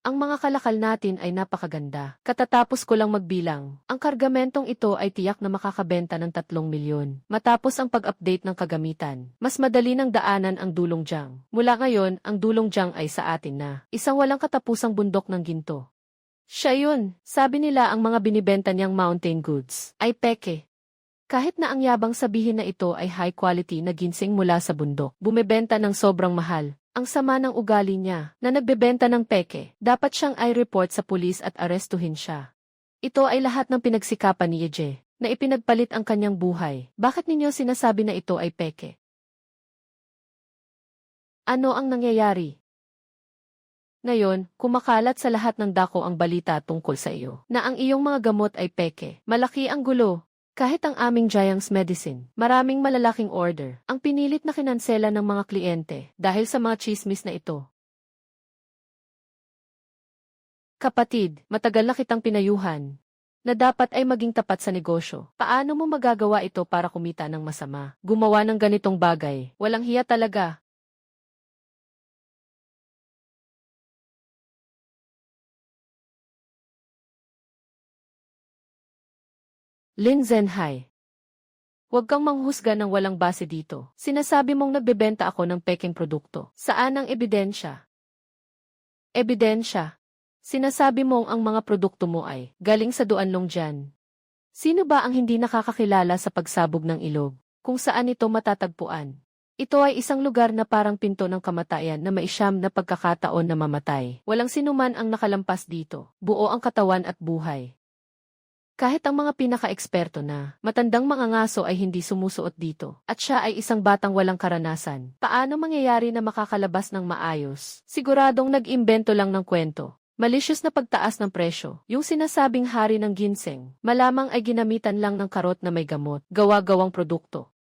Ang mga kalakal natin ay napakaganda. Katatapos ko lang magbilang, ang kargamentong ito ay tiyak na makakabenta ng 3 milyon. Matapos ang pag-update ng kagamitan, mas madali ng daanan ang Dulong Jiang. Mula ngayon, ang Dulong Jiang ay sa atin na. Isang walang katapusang bundok ng ginto. Siya yun, sabi nila ang mga binibenta niyang mountain goods ay peke. Kahit na ang yabang sabihin na ito ay high quality na ginseng mula sa bundok, bumebenta ng sobrang mahal. Ang sama ng ugali niya na nagbebenta ng peke, dapat siyang i-report sa pulis at arestuhin siya. Ito ay lahat ng pinagsikapan ni Eje, na ipinagpalit ang kanyang buhay. Bakit ninyo sinasabi na ito ay peke? Ano ang nangyayari? Ngayon, kumakalat sa lahat ng dako ang balita tungkol sa iyo, na ang iyong mga gamot ay peke. Malaki ang gulo. Kahit ang aming Jiang's Medicine, maraming malalaking order, ang pinilit na kinansela ng mga kliyente dahil sa mga chismis na ito. Kapatid, matagal na kitang pinayuhan na dapat ay maging tapat sa negosyo. Paano mo magagawa ito para kumita ng masama? Gumawa ng ganitong bagay, walang hiya talaga. Lin Zhenhai. Huwag kang manghusga ng walang base dito. Sinasabi mong nagbebenta ako ng peking produkto. Saan ang ebidensya? Ebidensya. Sinasabi mong ang mga produkto mo ay galing sa Duanlong Jian. Sino ba ang hindi nakakakilala sa pagsabog ng ilog? Kung saan ito matatagpuan? Ito ay isang lugar na parang pinto ng kamatayan na may siyam na pagkakataon na mamatay. Walang sinuman ang nakalampas dito. Buo ang katawan at buhay. Kahit ang mga pinaka-eksperto na matandang mga ngaso ay hindi sumusuot dito, at siya ay isang batang walang karanasan. Paano mangyayari na makakalabas ng maayos? Siguradong nag-imbento lang ng kwento. Malicious na pagtaas ng presyo. Yung sinasabing hari ng ginseng, malamang ay ginamitan lang ng karot na may gamot, gawa-gawang produkto.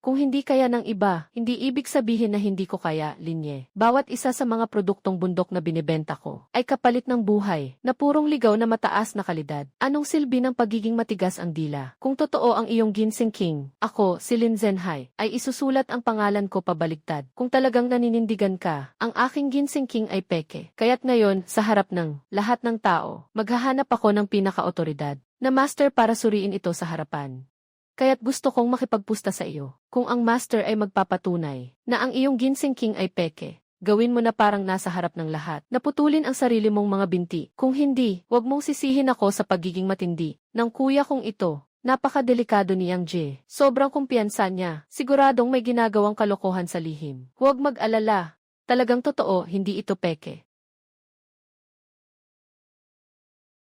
Kung hindi kaya ng iba, hindi ibig sabihin na hindi ko kaya, Linye. Bawat isa sa mga produktong bundok na binibenta ko ay kapalit ng buhay na purong ligaw na mataas na kalidad. Anong silbi ng pagiging matigas ang dila? Kung totoo ang iyong Ginseng King, ako, si Lin Zhenhai, ay isusulat ang pangalan ko pabaligtad. Kung talagang naninindigan ka, ang aking Ginseng King ay peke. Kaya't ngayon, sa harap ng lahat ng tao, maghahanap ako ng pinaka-otoridad na master para suriin ito sa harapan. Kaya't gusto kong makipagpusta sa iyo. Kung ang master ay magpapatunay na ang iyong Ginseng King ay peke, gawin mo na parang nasa harap ng lahat. Naputulin ang sarili mong mga binti. Kung hindi, huwag mong sisihin ako sa pagiging matindi ng kuya kong ito. Napakadelikado ni Yang Jie. Sobrang kumpiyansa niya. Siguradong may ginagawang kalokohan sa lihim. Huwag mag-alala. Talagang totoo, hindi ito peke.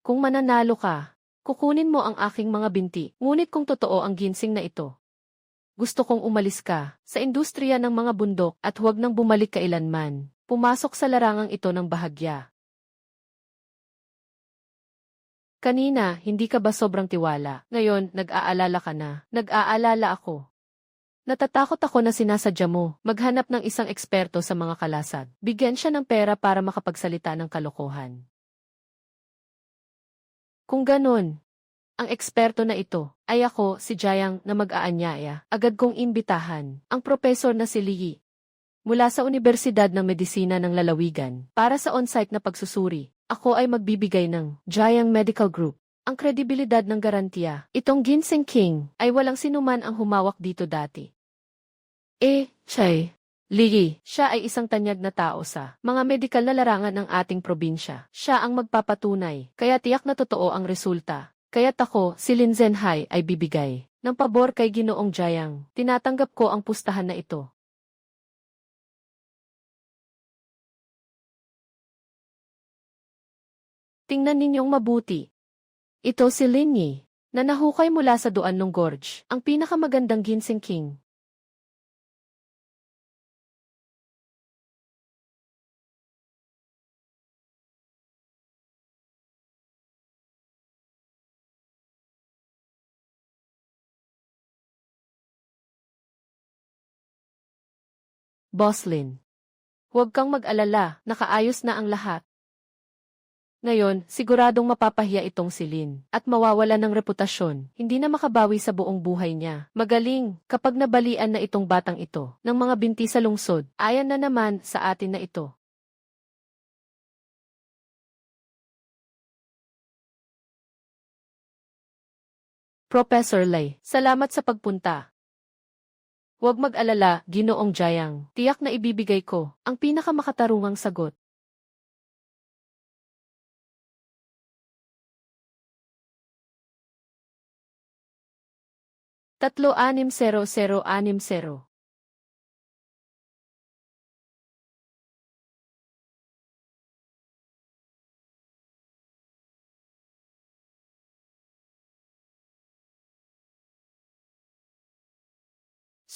Kung mananalo ka, kukunin mo ang aking mga binti, ngunit kung totoo ang ginseng na ito, gusto kong umalis ka sa industriya ng mga bundok at huwag nang bumalik kailanman. Pumasok sa larangang ito ng bahagya. Kanina, hindi ka ba sobrang tiwala? Ngayon, nag-aalala ka na. Nag-aalala ako. Natatakot ako na sinasadya mo, maghanap ng isang eksperto sa mga kalasag. Bigyan siya ng pera para makapagsalita ng kalokohan. Kung ganun, ang eksperto na ito ay ako, si Jiang, na mag-aanyaya. Agad kong imbitahan ang profesor na si Li mula sa Universidad ng Medisina ng Lalawigan para sa on-site na pagsusuri. Ako ay magbibigay ng Jiang Medical Group ang kredibilidad ng garantiya. Itong Ginseng King ay walang sinuman ang humawak dito dati. Li, siya ay isang tanyag na tao sa mga medikal na larangan ng ating probinsya. Siya ang magpapatunay, kaya tiyak na totoo ang resulta. Kaya't ako, si Lin Zhenhai, ay bibigay ng pabor kay Ginoong Jiang. Tinatanggap ko ang pustahan na ito. Tingnan ninyong mabuti. Ito si Lin Yi, na nahukay mula sa Duan ng Gorge, ang pinakamagandang Ginseng King. Boss Lin, huwag kang mag-alala, nakaayos na ang lahat. Ngayon, siguradong mapapahiya itong si Lin at mawawala ng reputasyon, hindi na makabawi sa buong buhay niya. Magaling, kapag nabalian na itong batang ito ng mga binti sa lungsod, ayan na naman sa atin na ito. Professor Lei, salamat sa pagpunta. Huwag mag-alala, Ginoong Jiang. Tiyak na ibibigay ko ang pinakamakatarungang sagot. Tatlo 60060.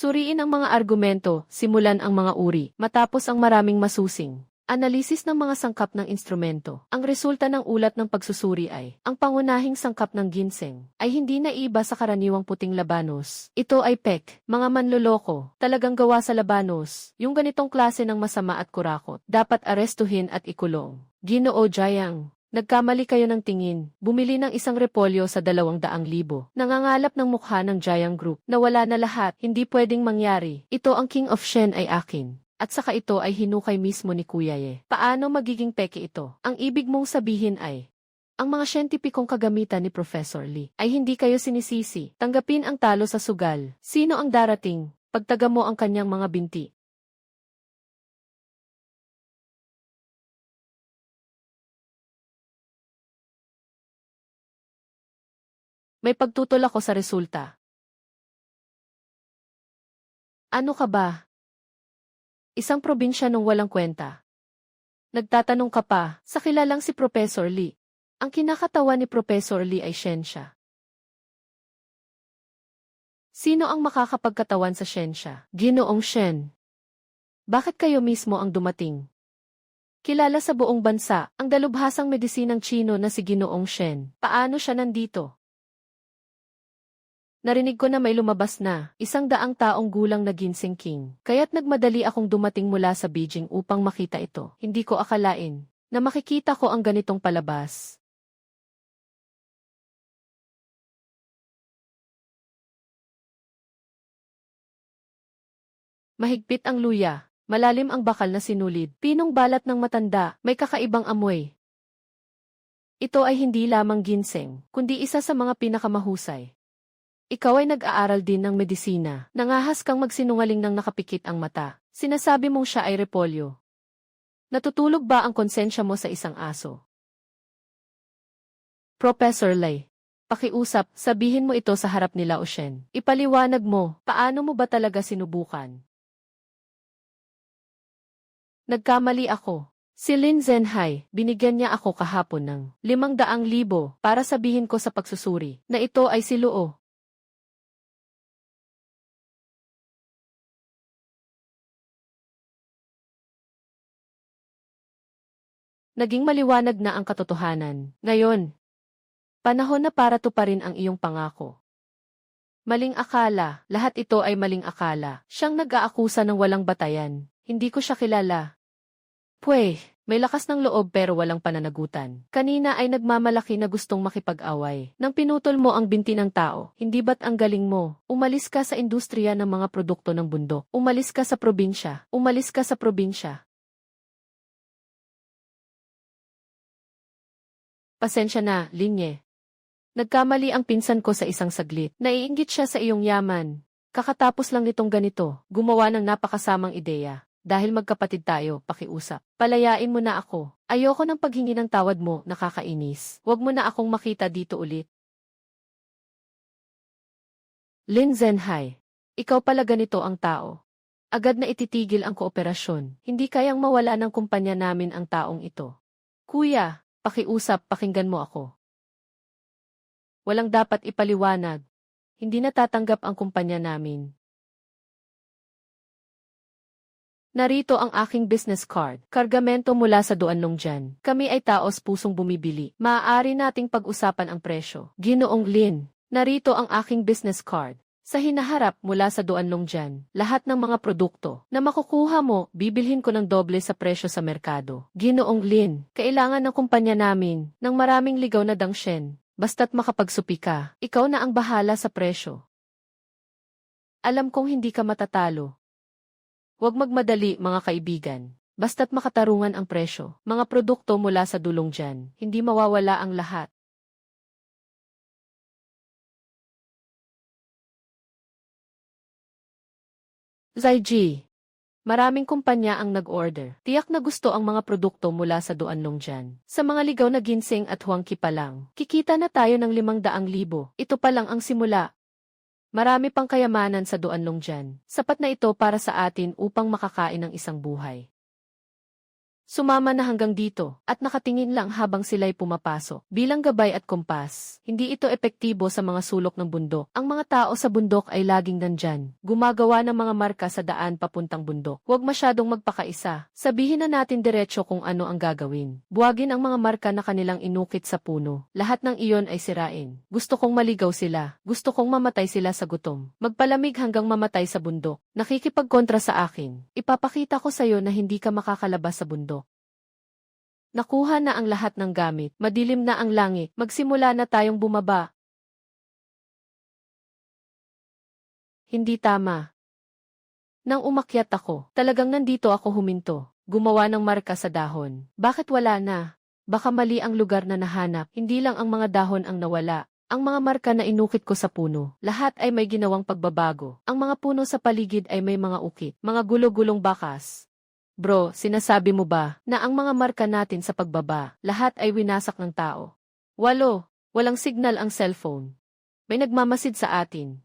Suriin ang mga argumento, simulan ang mga uri, matapos ang maraming masusing analisis ng mga sangkap ng instrumento. Ang resulta ng ulat ng pagsusuri ay, ang pangunahing sangkap ng ginseng ay hindi naiba sa karaniwang puting labanos. Ito ay pek, mga manloloko, talagang gawa sa labanos. Yung ganitong klase ng masama at kurakot, dapat arestuhin at ikulong. Ginoo Jiang, nagkamali kayo ng tingin. Bumili ng isang repolyo sa 200,000. Nangangalap ng mukha ng Jiang Group na wala na lahat, hindi pwedeng mangyari. Ito ang King of Shen ay akin. At saka ito ay hinukay mismo ni Kuya Ye. Paano magiging peke ito? Ang ibig mong sabihin ay, ang mga siyentipikong kagamitan ni Professor Lee ay hindi kayo sinisisi. Tanggapin ang talo sa sugal. Sino ang darating? Pagtaga mo ang kanyang mga binti. May pagtutol ako sa resulta. Ano ka ba? Isang probinsya nung walang kwenta. Nagtatanong ka pa, sa kilalang si Professor Lee. Ang kinakatawan ni Professor Lee ay siyensya. Sino ang makakapagkatawan sa siyensya? Ginoong Shen. Bakit kayo mismo ang dumating? Kilala sa buong bansa, ang dalubhasang medisinang Chino na si Ginoong Shen. Paano siya nandito? Narinig ko na may lumabas na 100 taong gulang na ginseng king. Kaya't nagmadali akong dumating mula sa Beijing upang makita ito. Hindi ko akalain na makikita ko ang ganitong palabas. Mahigpit ang luya, malalim ang bakal na sinulid, pinong balat ng matanda, may kakaibang amoy. Ito ay hindi lamang ginseng, kundi isa sa mga pinakamahusay. Ikaw ay nag-aaral din ng medisina, nangahas kang magsinungaling nang nakapikit ang mata. Sinasabi mong siya ay repolyo. Natutulog ba ang konsensya mo sa isang aso? Professor Lay, pakiusap, sabihin mo ito sa harap nila o Shen. Ipaliwanag mo, paano mo ba talaga sinubukan? Nagkamali ako. Si Lin Zhenhai, binigyan niya ako kahapon ng 500,000 para sabihin ko sa pagsusuri na ito ay si Luo. Naging maliwanag na ang katotohanan. Ngayon, panahon na para tuparin ang iyong pangako. Maling akala, lahat ito ay maling akala. Siyang nag-aakusa ng walang batayan. Hindi ko siya kilala. May lakas ng loob pero walang pananagutan. Kanina ay nagmamalaki na gustong makipag-away. Nang pinutol mo ang binti ng tao, hindi ba't ang galing mo? Umalis ka sa industriya ng mga produkto ng bundok. Umalis ka sa probinsya. Umalis ka sa probinsya. Pasensya na, Linye. Nagkamali ang pinsan ko sa isang saglit. Naiinggit siya sa iyong yaman. Kakatapos lang nitong ganito, gumawa ng napakasamang ideya. Dahil magkapatid tayo, pakiusap. Palayain mo na ako. Ayoko ng paghingi ng tawad mo, nakakainis. Huwag mo na akong makita dito ulit. Lin Zhenhai, ikaw pala ganito ang tao. Agad na ititigil ang kooperasyon. Hindi kayang mawala ng kumpanya namin ang taong ito. Kuya, pakiusap, pakinggan mo ako. Walang dapat ipaliwanag. Hindi natatanggap ang kumpanya namin. Narito ang aking business card. Kargamento mula sa Duanlong dyan. Kami ay taos pusong bumibili. Maaari nating pag-usapan ang presyo. Ginoong Lin, narito ang aking business card. Sa hinaharap mula sa Duanlong dyan, lahat ng mga produkto na makukuha mo, bibilhin ko ng doble sa presyo sa merkado. Ginoong Lin, kailangan ng kumpanya namin ng maraming ligaw na dangshen. Basta't makapagsupi ka, ikaw na ang bahala sa presyo. Alam kong hindi ka matatalo. Huwag magmadali, mga kaibigan. Basta't makatarungan ang presyo. Mga produkto mula sa dulong dyan, hindi mawawala ang lahat. Zaiji, maraming kumpanya ang nag-order. Tiyak na gusto ang mga produkto mula sa Duanlong dyan. Sa mga ligaw na ginseng at huangki pa lang, kikita na tayo ng 500,000. Ito pa lang ang simula. Marami pang kayamanan sa Duanlong dyan. Sapat na ito para sa atin upang makakain ng isang buhay. Sumama na hanggang dito, at nakatingin lang habang sila'y pumapasok. Bilang gabay at kumpas, hindi ito epektibo sa mga sulok ng bundok. Ang mga tao sa bundok ay laging nandyan, gumagawa ng mga marka sa daan papuntang bundok. Huwag masyadong magpakaisa. Sabihin na natin diretsyo kung ano ang gagawin. Buwagin ang mga marka na kanilang inukit sa puno. Lahat ng iyon ay sirain. Gusto kong maligaw sila. Gusto kong mamatay sila sa gutom. Magpalamig hanggang mamatay sa bundok. Nakikipagkontra sa akin. Ipapakita ko sa'yo na hindi ka makakalabas sa bundok. Nakuha na ang lahat ng gamit, madilim na ang langit, magsimula na tayong bumaba. Hindi tama. Nang umakyat ako, talagang nandito ako huminto, gumawa ng marka sa dahon. Bakit wala na? Baka mali ang lugar na nahanap, hindi lang ang mga dahon ang nawala. Ang mga marka na inukit ko sa puno, lahat ay may ginawang pagbabago. Ang mga puno sa paligid ay may mga ukit, mga gulo-gulong bakas. Bro, sinasabi mo ba na ang mga marka natin sa pagbaba, lahat ay winasak ng tao? 8. Walang signal ang cellphone. May nagmamasid sa atin.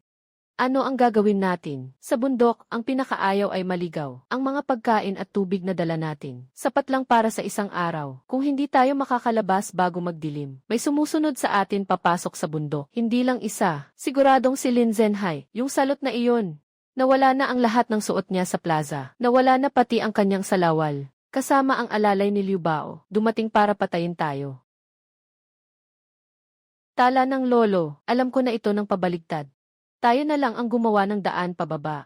Ano ang gagawin natin? Sa bundok, ang pinakaayaw ay maligaw. Ang mga pagkain at tubig na dala natin, sapat lang para sa isang araw. Kung hindi tayo makakalabas bago magdilim, may sumusunod sa atin papasok sa bundok. Hindi lang isa. Siguradong si Lin Zhenhai, yung salot na iyon. Nawala na ang lahat ng suot niya sa plaza. Nawala na pati ang kanyang salawal. Kasama ang alalay ni Liu Bao. Dumating para patayin tayo. Tala ng lolo, alam ko na ito ng pabaligtad. Tayo na lang ang gumawa ng daan pababa.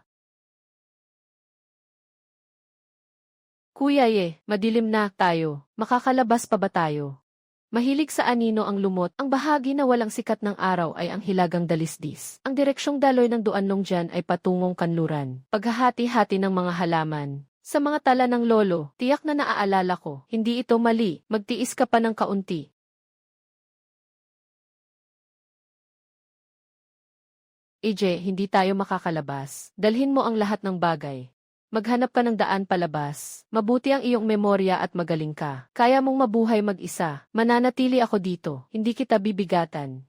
Kuya madilim na tayo. Makakalabas pa ba tayo? Mahilig sa anino ang lumot, ang bahagi na walang sikat ng araw ay ang hilagang dalisdis. Ang direksyong daloy ng duanong dyan ay patungong kanluran. Paghahati-hati ng mga halaman. Sa mga tala ng lolo, tiyak na naaalala ko, hindi ito mali, magtiis ka pa ng kaunti. Hindi tayo makakalabas. Dalhin mo ang lahat ng bagay. Maghanap ka ng daan palabas. Mabuti ang iyong memorya at magaling ka. Kaya mong mabuhay mag-isa. Mananatili ako dito. Hindi kita bibigatan.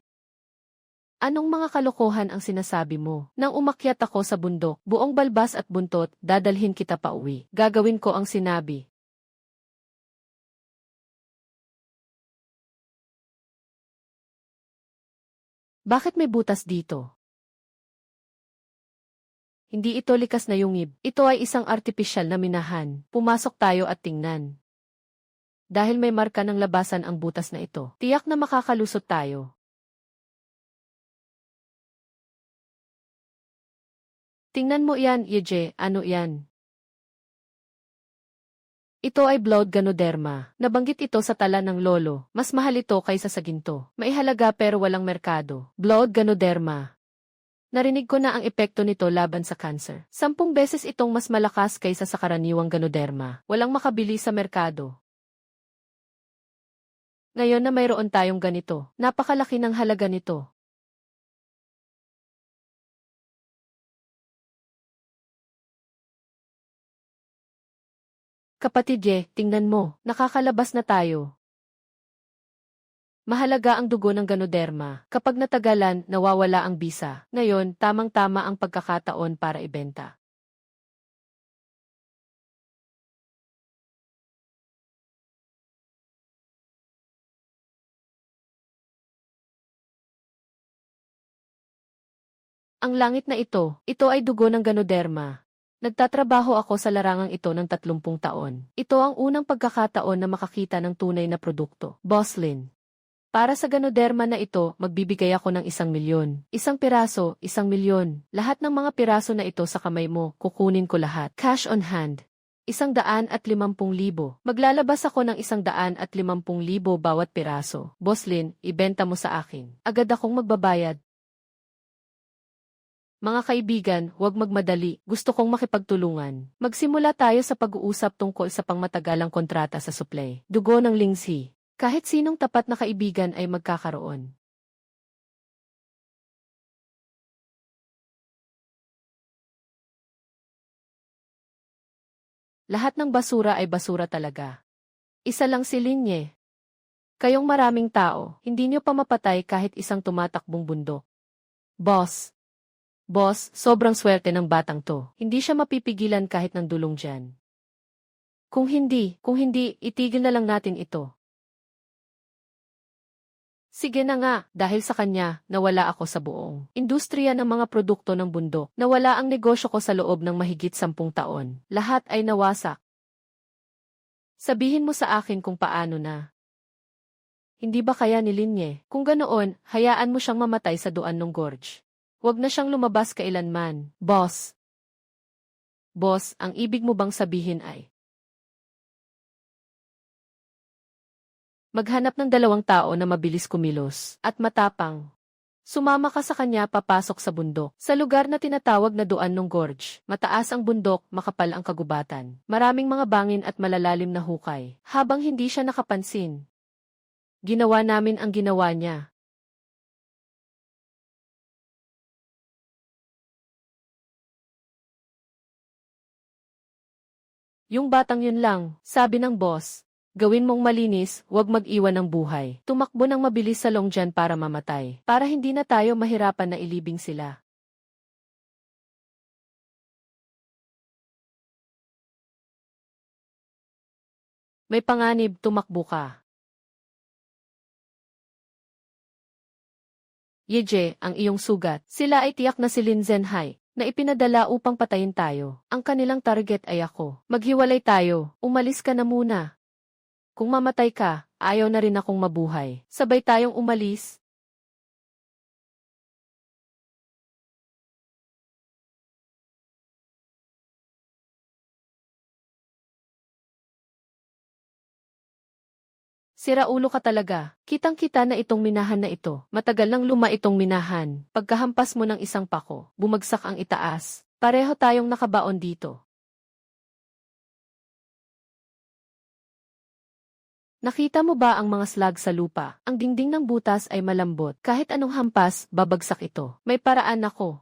Anong mga kalokohan ang sinasabi mo? Nang umakyat ako sa bundok, buong balbas at buntot, dadalhin kita pa uwi. Gagawin ko ang sinabi. Bakit may butas dito? Hindi ito likas na yungib. Ito ay isang artipisyal na minahan. Pumasok tayo at tingnan. Dahil may marka ng labasan ang butas na ito, tiyak na makakalusot tayo. Tingnan mo yan, ano yan? Ito ay blood ganoderma. Nabanggit ito sa tala ng lolo. Mas mahal ito kaysa sa ginto. Maihalaga pero walang merkado. Blood ganoderma. Narinig ko na ang epekto nito laban sa cancer. 10 beses itong mas malakas kaysa sa karaniwang ganoderma. Walang makabili sa merkado. Ngayon na mayroon tayong ganito, napakalaki ng halaga nito. Kapatid tingnan mo, nakakalabas na tayo. Mahalaga ang dugo ng ganoderma. Kapag natagalan, nawawala ang bisa. Ngayon, tamang-tama ang pagkakataon para ibenta. Ang langit na ito ay dugo ng ganoderma. Nagtatrabaho ako sa larangang ito ng 30 taon. Ito ang unang pagkakataon na makakita ng tunay na produkto. Boslin. Para sa ganoderma na ito, magbibigay ako ng 1,000,000. Isang piraso, 1,000,000. Lahat ng mga piraso na ito sa kamay mo, kukunin ko lahat. Cash on hand. 150,000. Maglalabas ako ng 150,000 bawat piraso. Boslin, ibenta mo sa akin. Agad akong magbabayad. Mga kaibigan, huwag magmadali. Gusto kong makipagtulungan. Magsimula tayo sa pag-uusap tungkol sa pangmatagalang kontrata sa supply. Dugo ng lingsi. Kahit sinong tapat na kaibigan ay magkakaroon. Lahat ng basura ay basura talaga. Isa lang si Linye. Kayong maraming tao, hindi nyo pa mapatay kahit isang tumatakbong bundok. Boss. Boss, sobrang swerte ng batang to. Hindi siya mapipigilan kahit ng dulong dyan. Kung hindi, itigil na lang natin ito. Sige na nga, dahil sa kanya, nawala ako sa buong industriya ng mga produkto ng bundok. Nawala ang negosyo ko sa loob ng mahigit 10 taon. Lahat ay nawasak. Sabihin mo sa akin kung paano na. Hindi ba kaya ni Linye? Kung ganoon, hayaan mo siyang mamatay sa duan ng gorge. Huwag na siyang lumabas kailanman, boss. Boss, ang ibig mo bang sabihin ay maghanap ng 2 tao na mabilis kumilos at matapang. Sumama ka sa kanya papasok sa bundok. Sa lugar na tinatawag na Duan ng Gorge, mataas ang bundok, makapal ang kagubatan. Maraming mga bangin at malalalim na hukay. Habang hindi siya nakapansin, ginawa namin ang ginawa niya. Yung batang yun lang, sabi ng boss. Gawin mong malinis, huwag mag-iwan ng buhay. Tumakbo ng mabilis sa longjan para mamatay. Para hindi na tayo mahirapan na ilibing sila. May panganib, tumakbo ka. Ang iyong sugat. Sila ay tiyak na si Lin Zhenhai, na ipinadala upang patayin tayo. Ang kanilang target ay ako. Maghiwalay tayo, umalis ka na muna. Kung mamatay ka, ayaw na rin akong mabuhay. Sabay tayong umalis. Siraulo ka talaga. Kitang-kita na itong minahan na ito. Matagal nang luma itong minahan. Pagkahampas mo ng isang pako, bumagsak ang itaas. Pareho tayong nakabaon dito. Nakita mo ba ang mga slag sa lupa? Ang dingding ng butas ay malambot. Kahit anong hampas, babagsak ito. May paraan ako.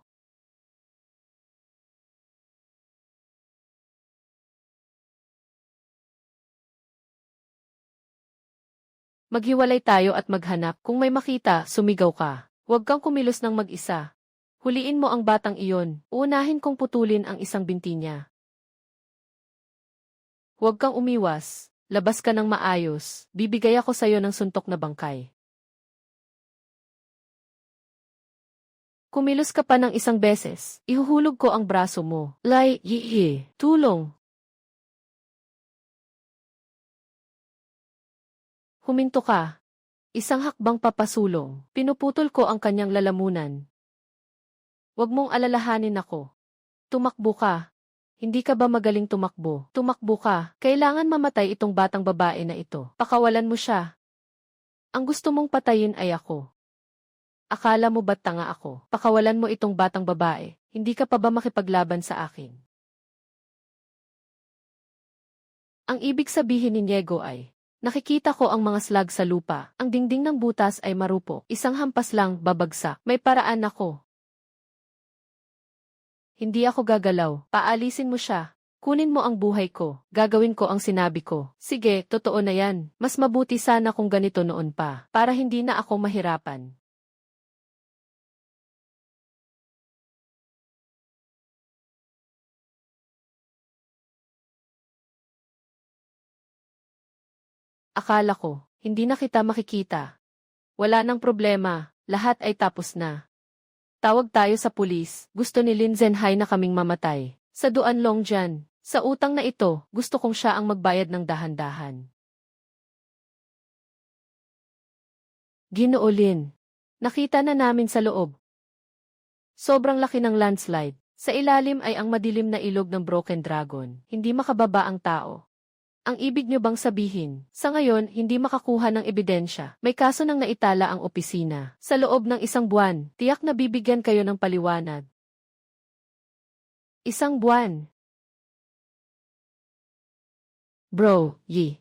Maghiwalay tayo at maghanap. Kung may makita, sumigaw ka. Huwag kang kumilos ng mag-isa. Huliin mo ang batang iyon. Uunahin kong putulin ang isang binti niya. Huwag kang umiwas. Labas ka ng maayos. Bibigay ako sa'yo ng suntok na bangkay. Kumilos ka pa ng isang beses. Ihuhulog ko ang braso mo. Yihi. Tulong. Huminto ka. Isang hakbang papasulong. Pinuputol ko ang kanyang lalamunan. Huwag mong alalahanin ako. Tumakbo ka. Hindi ka ba magaling tumakbo? Tumakbo ka. Kailangan mamatay itong batang babae na ito. Pakawalan mo siya. Ang gusto mong patayin ay ako. Akala mo ba't tanga ako? Pakawalan mo itong batang babae. Hindi ka pa ba makipaglaban sa akin? Ang ibig sabihin ni Diego ay, nakikita ko ang mga slag sa lupa. Ang dingding ng butas ay marupok. Isang hampas lang, babagsak. May paraan ako. Hindi ako gagalaw. Paalisin mo siya. Kunin mo ang buhay ko. Gagawin ko ang sinabi ko. Sige, totoo na yan. Mas mabuti sana kung ganito noon pa. Para hindi na ako mahirapan. Akala ko, hindi na kita makikita. Wala nang problema. Lahat ay tapos na. Tawag tayo sa pulis. Gusto ni Lin Zhenhai na kaming mamatay. Sa Duan Longjian. Sa utang na ito, gusto kong siya ang magbayad ng dahan-dahan. Ginoo Lin. Nakita na namin sa loob. Sobrang laki ng landslide. Sa ilalim ay ang madilim na ilog ng Broken Dragon. Hindi makababa ang tao. Ang ibig nyo bang sabihin, sa ngayon hindi makakuha ng ebidensya, may kaso nang naitala ang opisina. Sa loob ng isang buwan, tiyak na bibigyan kayo ng paliwanag. Isang buwan. Bro, Yi.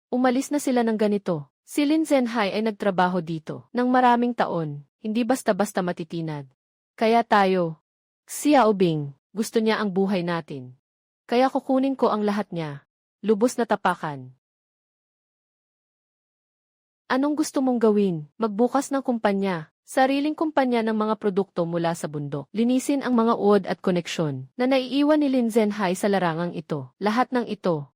Umalis na sila ng ganito. Si Lin Zhenhai ay nagtrabaho dito ng maraming taon, hindi basta-basta matitinag. Kaya tayo, Xiao Bing, gusto niya ang buhay natin. Kaya kukunin ko ang lahat niya. Lubos na tapakan. Anong gusto mong gawin? Magbukas ng kumpanya. Sariling kumpanya ng mga produkto mula sa bundok. Linisin ang mga uod at koneksyon na naiiwan ni Lin Zhenhai sa larangang ito. Lahat ng ito.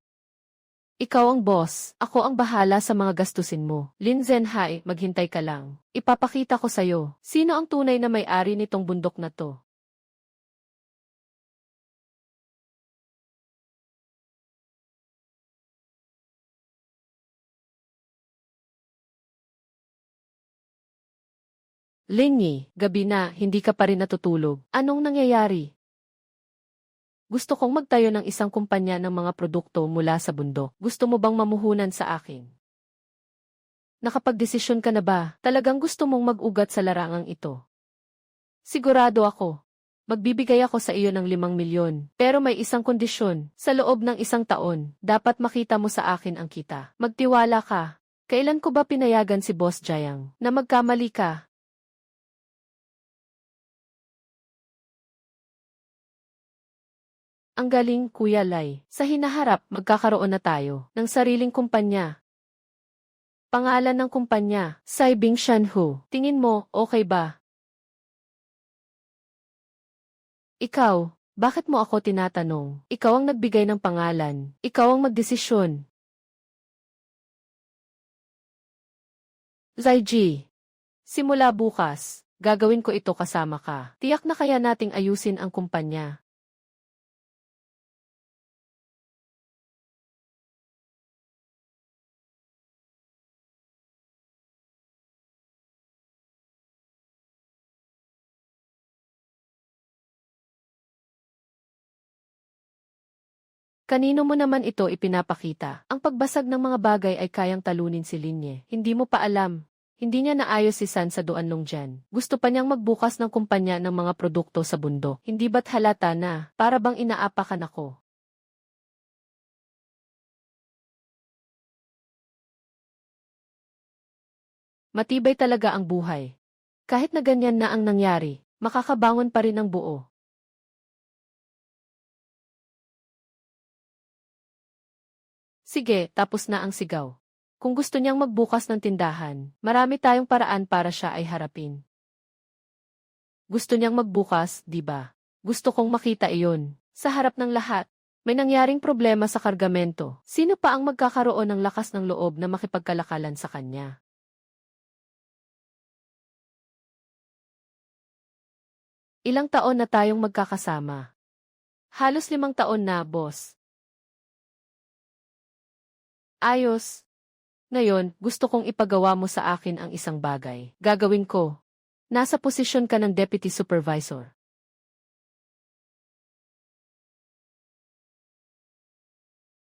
Ikaw ang boss. Ako ang bahala sa mga gastusin mo. Lin Zhenhai, maghintay ka lang. Ipapakita ko sa'yo. Sino ang tunay na may-ari nitong bundok na to? Lingy, gabi na, hindi ka pa rin natutulog. Anong nangyayari? Gusto kong magtayo ng isang kumpanya ng mga produkto mula sa bundok. Gusto mo bang mamuhunan sa akin? Nakapagdesisyon ka na ba? Talagang gusto mong mag-ugat sa larangang ito? Sigurado ako. Magbibigay ako sa iyo ng 5 milyon. Pero may isang kondisyon. Sa loob ng isang taon, dapat makita mo sa akin ang kita. Magtiwala ka. Kailan ko ba pinayagan si Boss Jayang na magkamali ka? Ang galing, Kuya Lai. Sa hinaharap, magkakaroon na tayo ng sariling kumpanya. Pangalan ng kumpanya, Saibing Shanhu. Tingin mo, okay ba? Ikaw, bakit mo ako tinatanong? Ikaw ang nagbigay ng pangalan. Ikaw ang magdesisyon. Zaiji, simula bukas, gagawin ko ito kasama ka. Tiyak na kaya nating ayusin ang kumpanya. Kanino mo naman ito ipinapakita? Ang pagbasag ng mga bagay ay kayang talunin si Linye. Hindi mo pa alam. Hindi niya naayos si San sa Duanlong dyan. Gusto pa niyang magbukas ng kumpanya ng mga produkto sa bundok. Hindi ba't halata na? Para bang inaapakan ako? Matibay talaga ang buhay. Kahit na ganyan na ang nangyari, makakabangon pa rin ang buo. Sige, tapos na ang sigaw. Kung gusto niyang magbukas ng tindahan, marami tayong paraan para siya ay harapin. Gusto niyang magbukas, di ba? Gusto kong makita iyon. Sa harap ng lahat, may nangyaring problema sa kargamento. Sino pa ang magkakaroon ng lakas ng loob na makipagkalakalan sa kanya? Ilang taon na tayong magkakasama. Halos 5 taon na, boss. Ayos. Ngayon, gusto kong ipagawa mo sa akin ang isang bagay. Gagawin ko. Nasa posisyon ka ng deputy supervisor.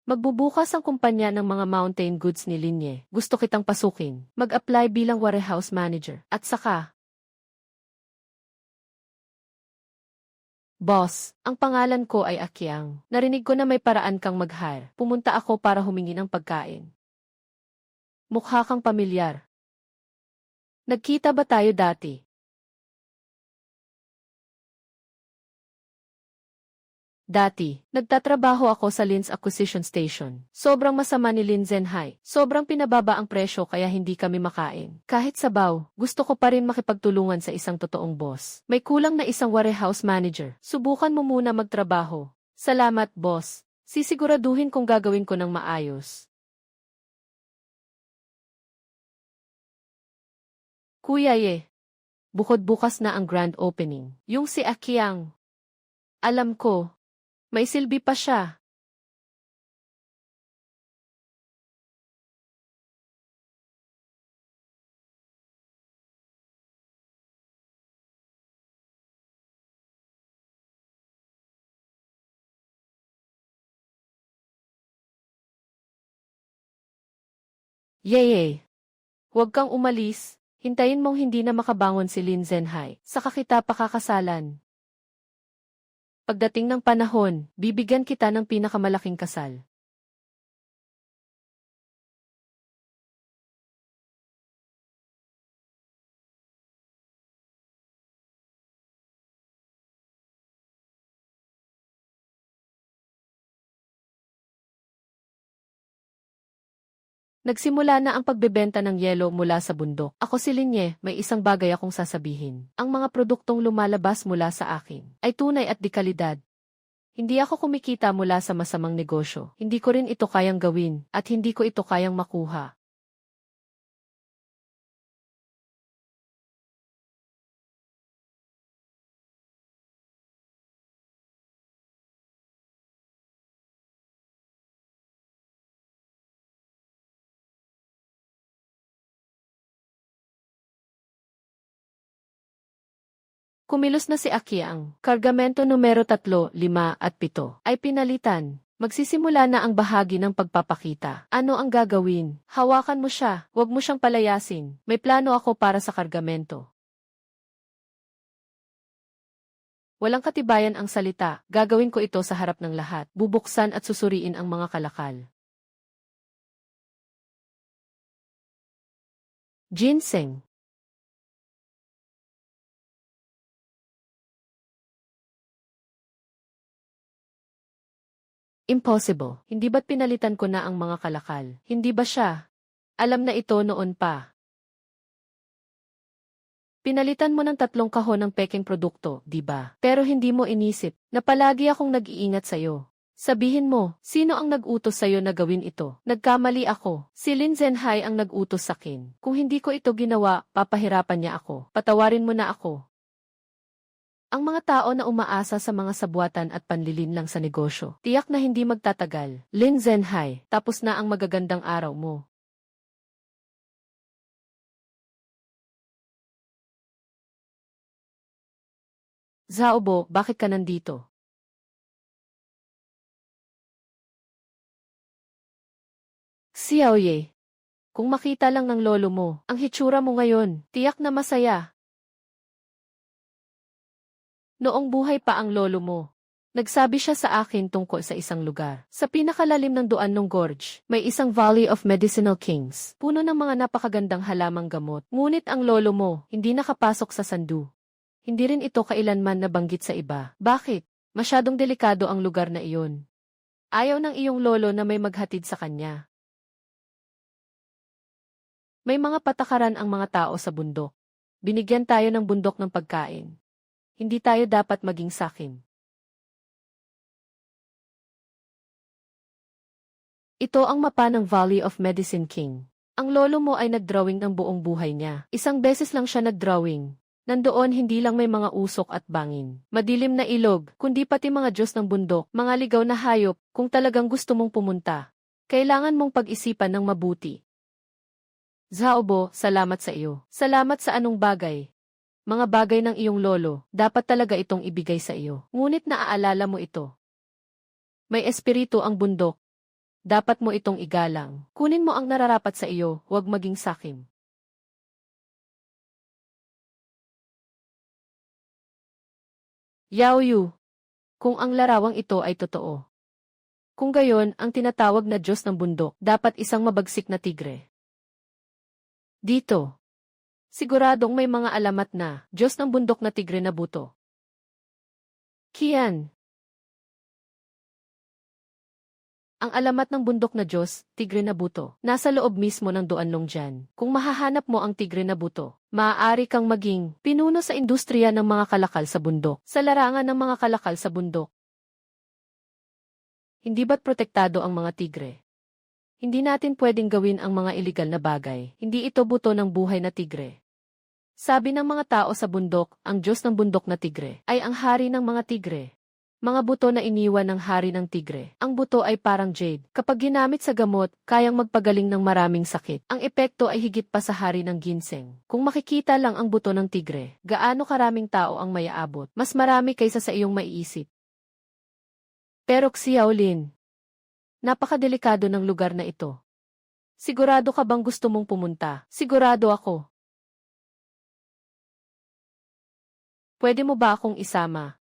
Magbubukas ang kumpanya ng mga mountain goods ni Linye. Gusto kitang pasukin. Mag-apply bilang warehouse manager. At saka, boss, ang pangalan ko ay Akiang. Narinig ko na may paraan kang mag-hire. Pumunta ako para humingi ng pagkain. Mukha kang pamilyar. Nagkita ba tayo dati? Dati, nagtatrabaho ako sa Lin's Acquisition Station. Sobrang masama ni Lin Zenhai. Sobrang pinababa ang presyo kaya hindi kami makain. Kahit sabaw, gusto ko pa rin makipagtulungan sa isang totoong boss. May kulang na isang warehouse manager. Subukan mo muna magtrabaho. Salamat, boss. Sisiguraduhin kong gagawin ko ng maayos. Kuya Ye, bukod bukas na ang grand opening. Yung si Akiang. Alam ko, may silbi pa siya. Yeye, huwag kang umalis. Hintayin mong hindi na makabangon si Lin Zenhai. Saka kita pakakasalan. Pagdating ng panahon, bibigyan kita ng pinakamalaking kasal. Nagsimula na ang pagbebenta ng yelo mula sa bundok. Ako si Linye, may isang bagay akong sasabihin. Ang mga produktong lumalabas mula sa akin ay tunay at dekalidad. Hindi ako kumikita mula sa masamang negosyo. Hindi ko rin ito kayang gawin, at hindi ko ito kayang makuha. Kumilos na si Akiang. Kargamento numero 3, 5 at 7 ay pinalitan. Magsisimula na ang bahagi ng pagpapakita. Ano ang gagawin? Hawakan mo siya. Huwag mo siyang palayasin. May plano ako para sa kargamento. Walang katibayan ang salita. Gagawin ko ito sa harap ng lahat. Bubuksan at susuriin ang mga kalakal. Ginseng. Impossible. Hindi ba't pinalitan ko na ang mga kalakal? Hindi ba siya? Alam na ito noon pa. Pinalitan mo ng 3 kahon ng peking produkto, di ba? Pero hindi mo inisip na palagi akong nag-iingat sa'yo. Sabihin mo, sino ang nag-utos sa'yo na gawin ito? Nagkamali ako. Si Lin Zenhai ang nag-utos sakin. Kung hindi ko ito ginawa, papahirapan niya ako. Patawarin mo na ako. Ang mga tao na umaasa sa mga sabuatan at panlilin lang sa negosyo, tiyak na hindi magtatagal. Lin Zenhai, tapos na ang magagandang araw mo. Zaobo, bakit ka nandito? Xiaoye, kung makita lang ng lolo mo, ang hitsura mo ngayon, tiyak na masaya. Noong buhay pa ang lolo mo, nagsabi siya sa akin tungkol sa isang lugar. Sa pinakalalim ng Duan ng Gorge, may isang Valley of Medicinal Kings, puno ng mga napakagandang halamang gamot. Ngunit ang lolo mo, hindi nakapasok sa sandu. Hindi rin ito kailanman nabanggit sa iba. Bakit? Masyadong delikado ang lugar na iyon. Ayaw ng iyong lolo na may maghatid sa kanya. May mga patakaran ang mga tao sa bundok. Binigyan tayo ng bundok ng pagkain. Hindi tayo dapat maging sakim. Ito ang mapa ng Valley of Medicine King. Ang lolo mo ay nagdrawing ng buong buhay niya. Isang beses lang siya nagdrawing. Nandoon hindi lang may mga usok at bangin, madilim na ilog, kundi pati mga Diyos ng bundok, mga ligaw na hayop. Kung talagang gusto mong pumunta, kailangan mong pag-isipan ng mabuti. Zhaobo, salamat sa iyo. Salamat sa anong bagay. Mga bagay ng iyong lolo, dapat talaga itong ibigay sa iyo. Ngunit naaalala mo ito. May espiritu ang bundok. Dapat mo itong igalang. Kunin mo ang nararapat sa iyo, huwag maging sakim. Yao Yu, kung ang larawang ito ay totoo. Kung gayon, ang tinatawag na Diyos ng bundok, dapat isang mabagsik na tigre. Dito. Siguradong may mga alamat na, Diyos ng bundok na tigre na buto. Kian. Ang alamat ng bundok na Diyos, tigre na buto, nasa loob mismo ng Duan Longjian. Kung mahahanap mo ang tigre na buto, maaari kang maging pinuno sa industriya ng mga kalakal sa bundok, sa larangan ng mga kalakal sa bundok. Hindi ba't protektado ang mga tigre? Hindi natin pwedeng gawin ang mga iligal na bagay. Hindi ito buto ng buhay na tigre. Sabi ng mga tao sa bundok, ang Diyos ng bundok na tigre ay ang hari ng mga tigre. Mga buto na iniwan ng hari ng tigre. Ang buto ay parang jade. Kapag ginamit sa gamot, kayang magpagaling ng maraming sakit. Ang epekto ay higit pa sa hari ng ginseng. Kung makikita lang ang buto ng tigre, gaano karaming tao ang mayaabot? Mas marami kaysa sa iyong maiisip. Pero Xiaolin, napakadelikado ng lugar na ito. Sigurado ka bang gusto mong pumunta? Sigurado ako. Pwede mo ba akong isama?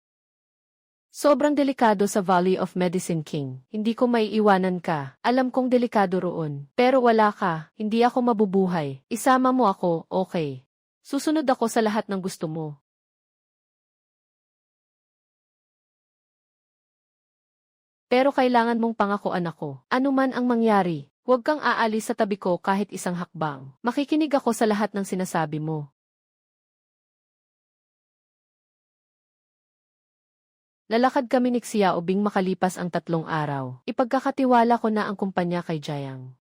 Sobrang delikado sa Valley of Medicine King. Hindi ko maiiwanan ka. Alam kong delikado roon. Pero wala ka. Hindi ako mabubuhay. Isama mo ako, okay. Susunod ako sa lahat ng gusto mo. Pero kailangan mong pangakuan ako. Ano man ang mangyari, huwag kang aalis sa tabi ko kahit isang hakbang. Makikinig ako sa lahat ng sinasabi mo. Lalakad kami ni Xiao Bing makalipas ang 3 araw. Ipagkakatiwala ko na ang kumpanya kay Jiang.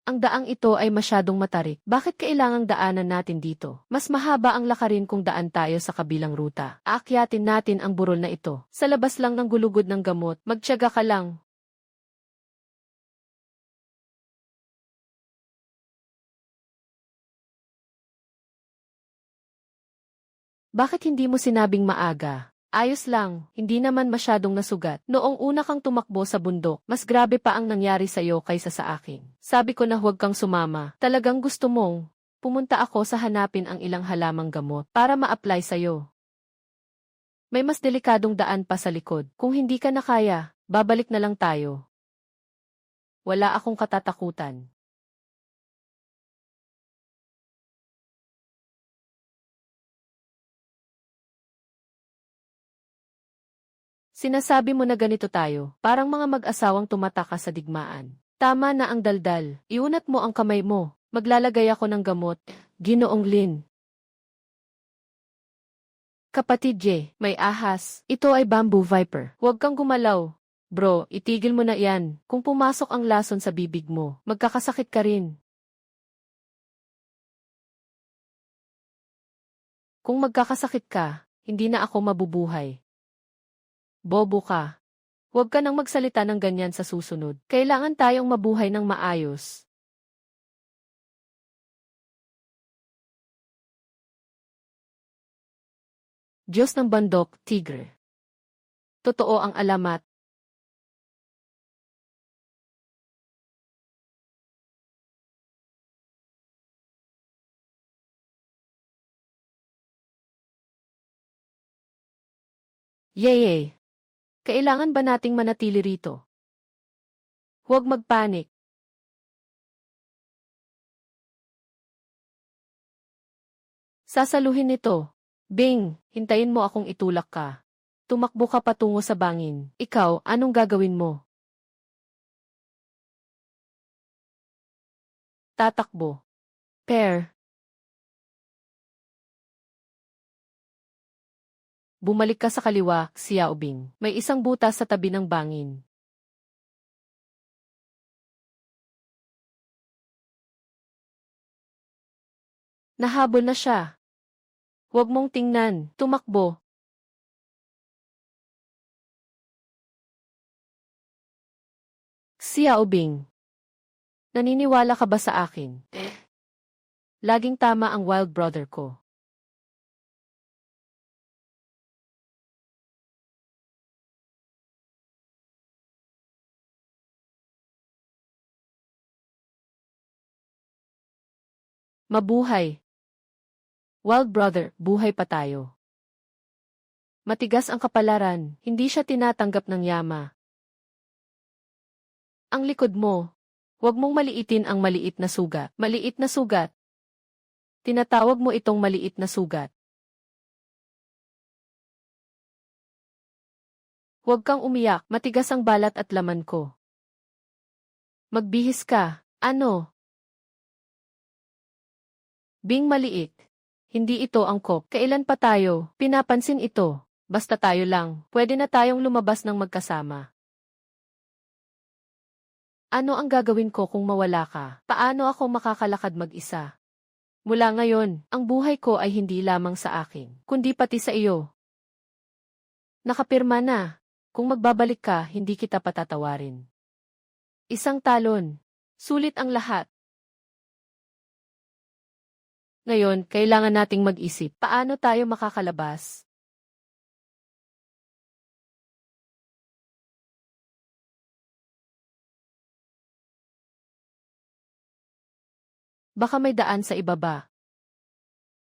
Ang daang ito ay masyadong matarik. Bakit kailangang daanan natin dito? Mas mahaba ang lakarin kung daan tayo sa kabilang ruta. Aakyatin natin ang burol na ito. Sa labas lang ng gulugod ng gamot, magtiyaga ka lang. Bakit hindi mo sinabing maaga? Ayos lang, hindi naman masyadong nasugat. Noong una kang tumakbo sa bundok, mas grabe pa ang nangyari sa'yo kaysa sa akin. Sabi ko na huwag kang sumama. Talagang gusto mong pumunta ako sa hanapin ang ilang halamang gamot para ma-apply sa'yo. May mas delikadong daan pa sa likod. Kung hindi ka na kaya, babalik na lang tayo. Wala akong katatakutan. Sinasabi mo na ganito tayo, parang mga mag-asawang tumataka sa digmaan. Tama na ang daldal, iunat mo ang kamay mo, maglalagay ako ng gamot, Ginoong Lin. Kapatid J, may ahas, ito ay bamboo viper. Huwag kang gumalaw. Bro, itigil mo na yan, kung pumasok ang lason sa bibig mo, magkakasakit ka rin. Kung magkakasakit ka, hindi na ako mabubuhay. Bobo ka. Huwag ka nang magsalita ng ganyan sa susunod. Kailangan tayong mabuhay ng maayos. Diyos ng Bandok, Tigre. Totoo ang alamat. Yeye. Kailangan ba nating manatili rito? Huwag magpanik. Sasaluhin nito. Bing, hintayin mo akong itulak ka. Tumakbo ka patungo sa bangin. Ikaw, anong gagawin mo? Tatakbo. Pair. Bumalik ka sa kaliwa, Xiaobing. May isang butas sa tabi ng bangin. Nahabol na siya. Huwag mong tingnan, tumakbo. Xiaobing. Naniniwala ka ba sa akin? Laging tama ang wild brother ko. Mabuhay. Wild brother, buhay pa tayo. Matigas ang kapalaran, hindi siya tinatanggap ng yama. Ang likod mo. Huwag mong maliitin ang maliit na sugat. Maliit na sugat. Tinatawag mo itong maliit na sugat. Huwag kang umiyak, matigas ang balat at laman ko. Magbihis ka. Ano? Bing maliit. Hindi ito angkop. Kailan pa tayo? Pinapansin ito. Basta tayo lang. Pwede na tayong lumabas ng magkasama. Ano ang gagawin ko kung mawala ka? Paano ako makakalakad mag-isa? Mula ngayon, ang buhay ko ay hindi lamang sa akin, kundi pati sa iyo. Nakapirma na. Kung magbabalik ka, hindi kita patatawarin. Isang talon. Sulit ang lahat. Ngayon, kailangan nating mag-isip, paano tayo makakalabas? Baka may daan sa ibaba.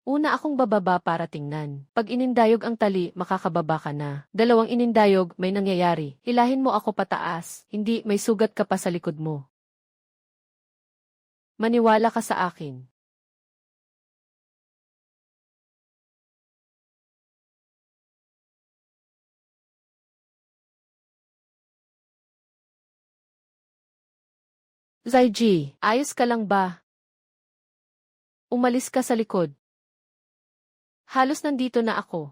Una akong bababa para tingnan. Pag inindayog ang tali, makakababa ka na. Dalawang inindayog, may nangyayari. Hilahin mo ako pataas, hindi may sugat ka pa sa likod mo. Maniwala ka sa akin. Zaiji, ayos ka lang ba? Umalis ka sa likod. Halos nandito na ako.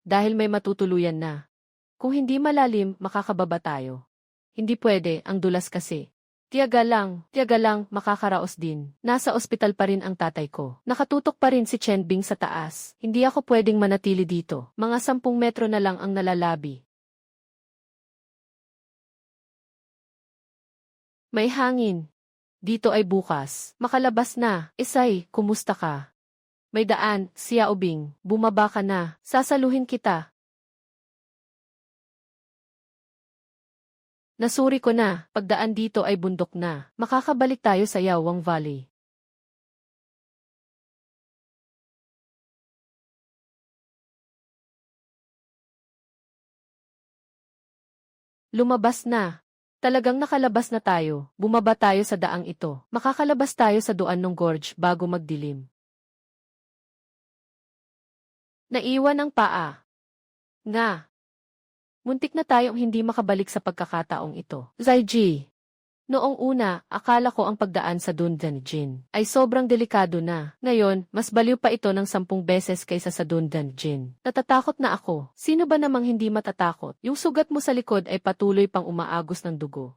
Dahil may matutuluyan na. Kung hindi malalim, makakababa tayo. Hindi pwede, ang dulas kasi. Tiyaga lang, makakaraos din. Nasa ospital pa rin ang tatay ko. Nakatutok pa rin si Chen Bing sa taas. Hindi ako pwedeng manatili dito. Mga 10 metro na lang ang nalalabi. May hangin. Dito ay bukas. Makalabas na. Isay, kumusta ka? May daan, Xiaobing. Bumaba ka na. Sasaluhin kita. Nasuri ko na. Pagdaan dito ay bundok na. Makakabalik tayo sa Yawang Valley. Lumabas na. Talagang nakalabas na tayo. Bumaba tayo sa daang ito. Makakalabas tayo sa Duan ng Gorge bago magdilim. Naiwan ang paa. Nga. Muntik na tayong hindi makabalik sa pagkakataong ito. Zaiji. Noong una, akala ko ang pagdaan sa Dundanjin ay sobrang delikado na. Ngayon, mas baliw pa ito ng 10 beses kaysa sa Dundanjin. Natatakot na ako. Sino ba namang hindi matatakot? Yung sugat mo sa likod ay patuloy pang umaagos ng dugo.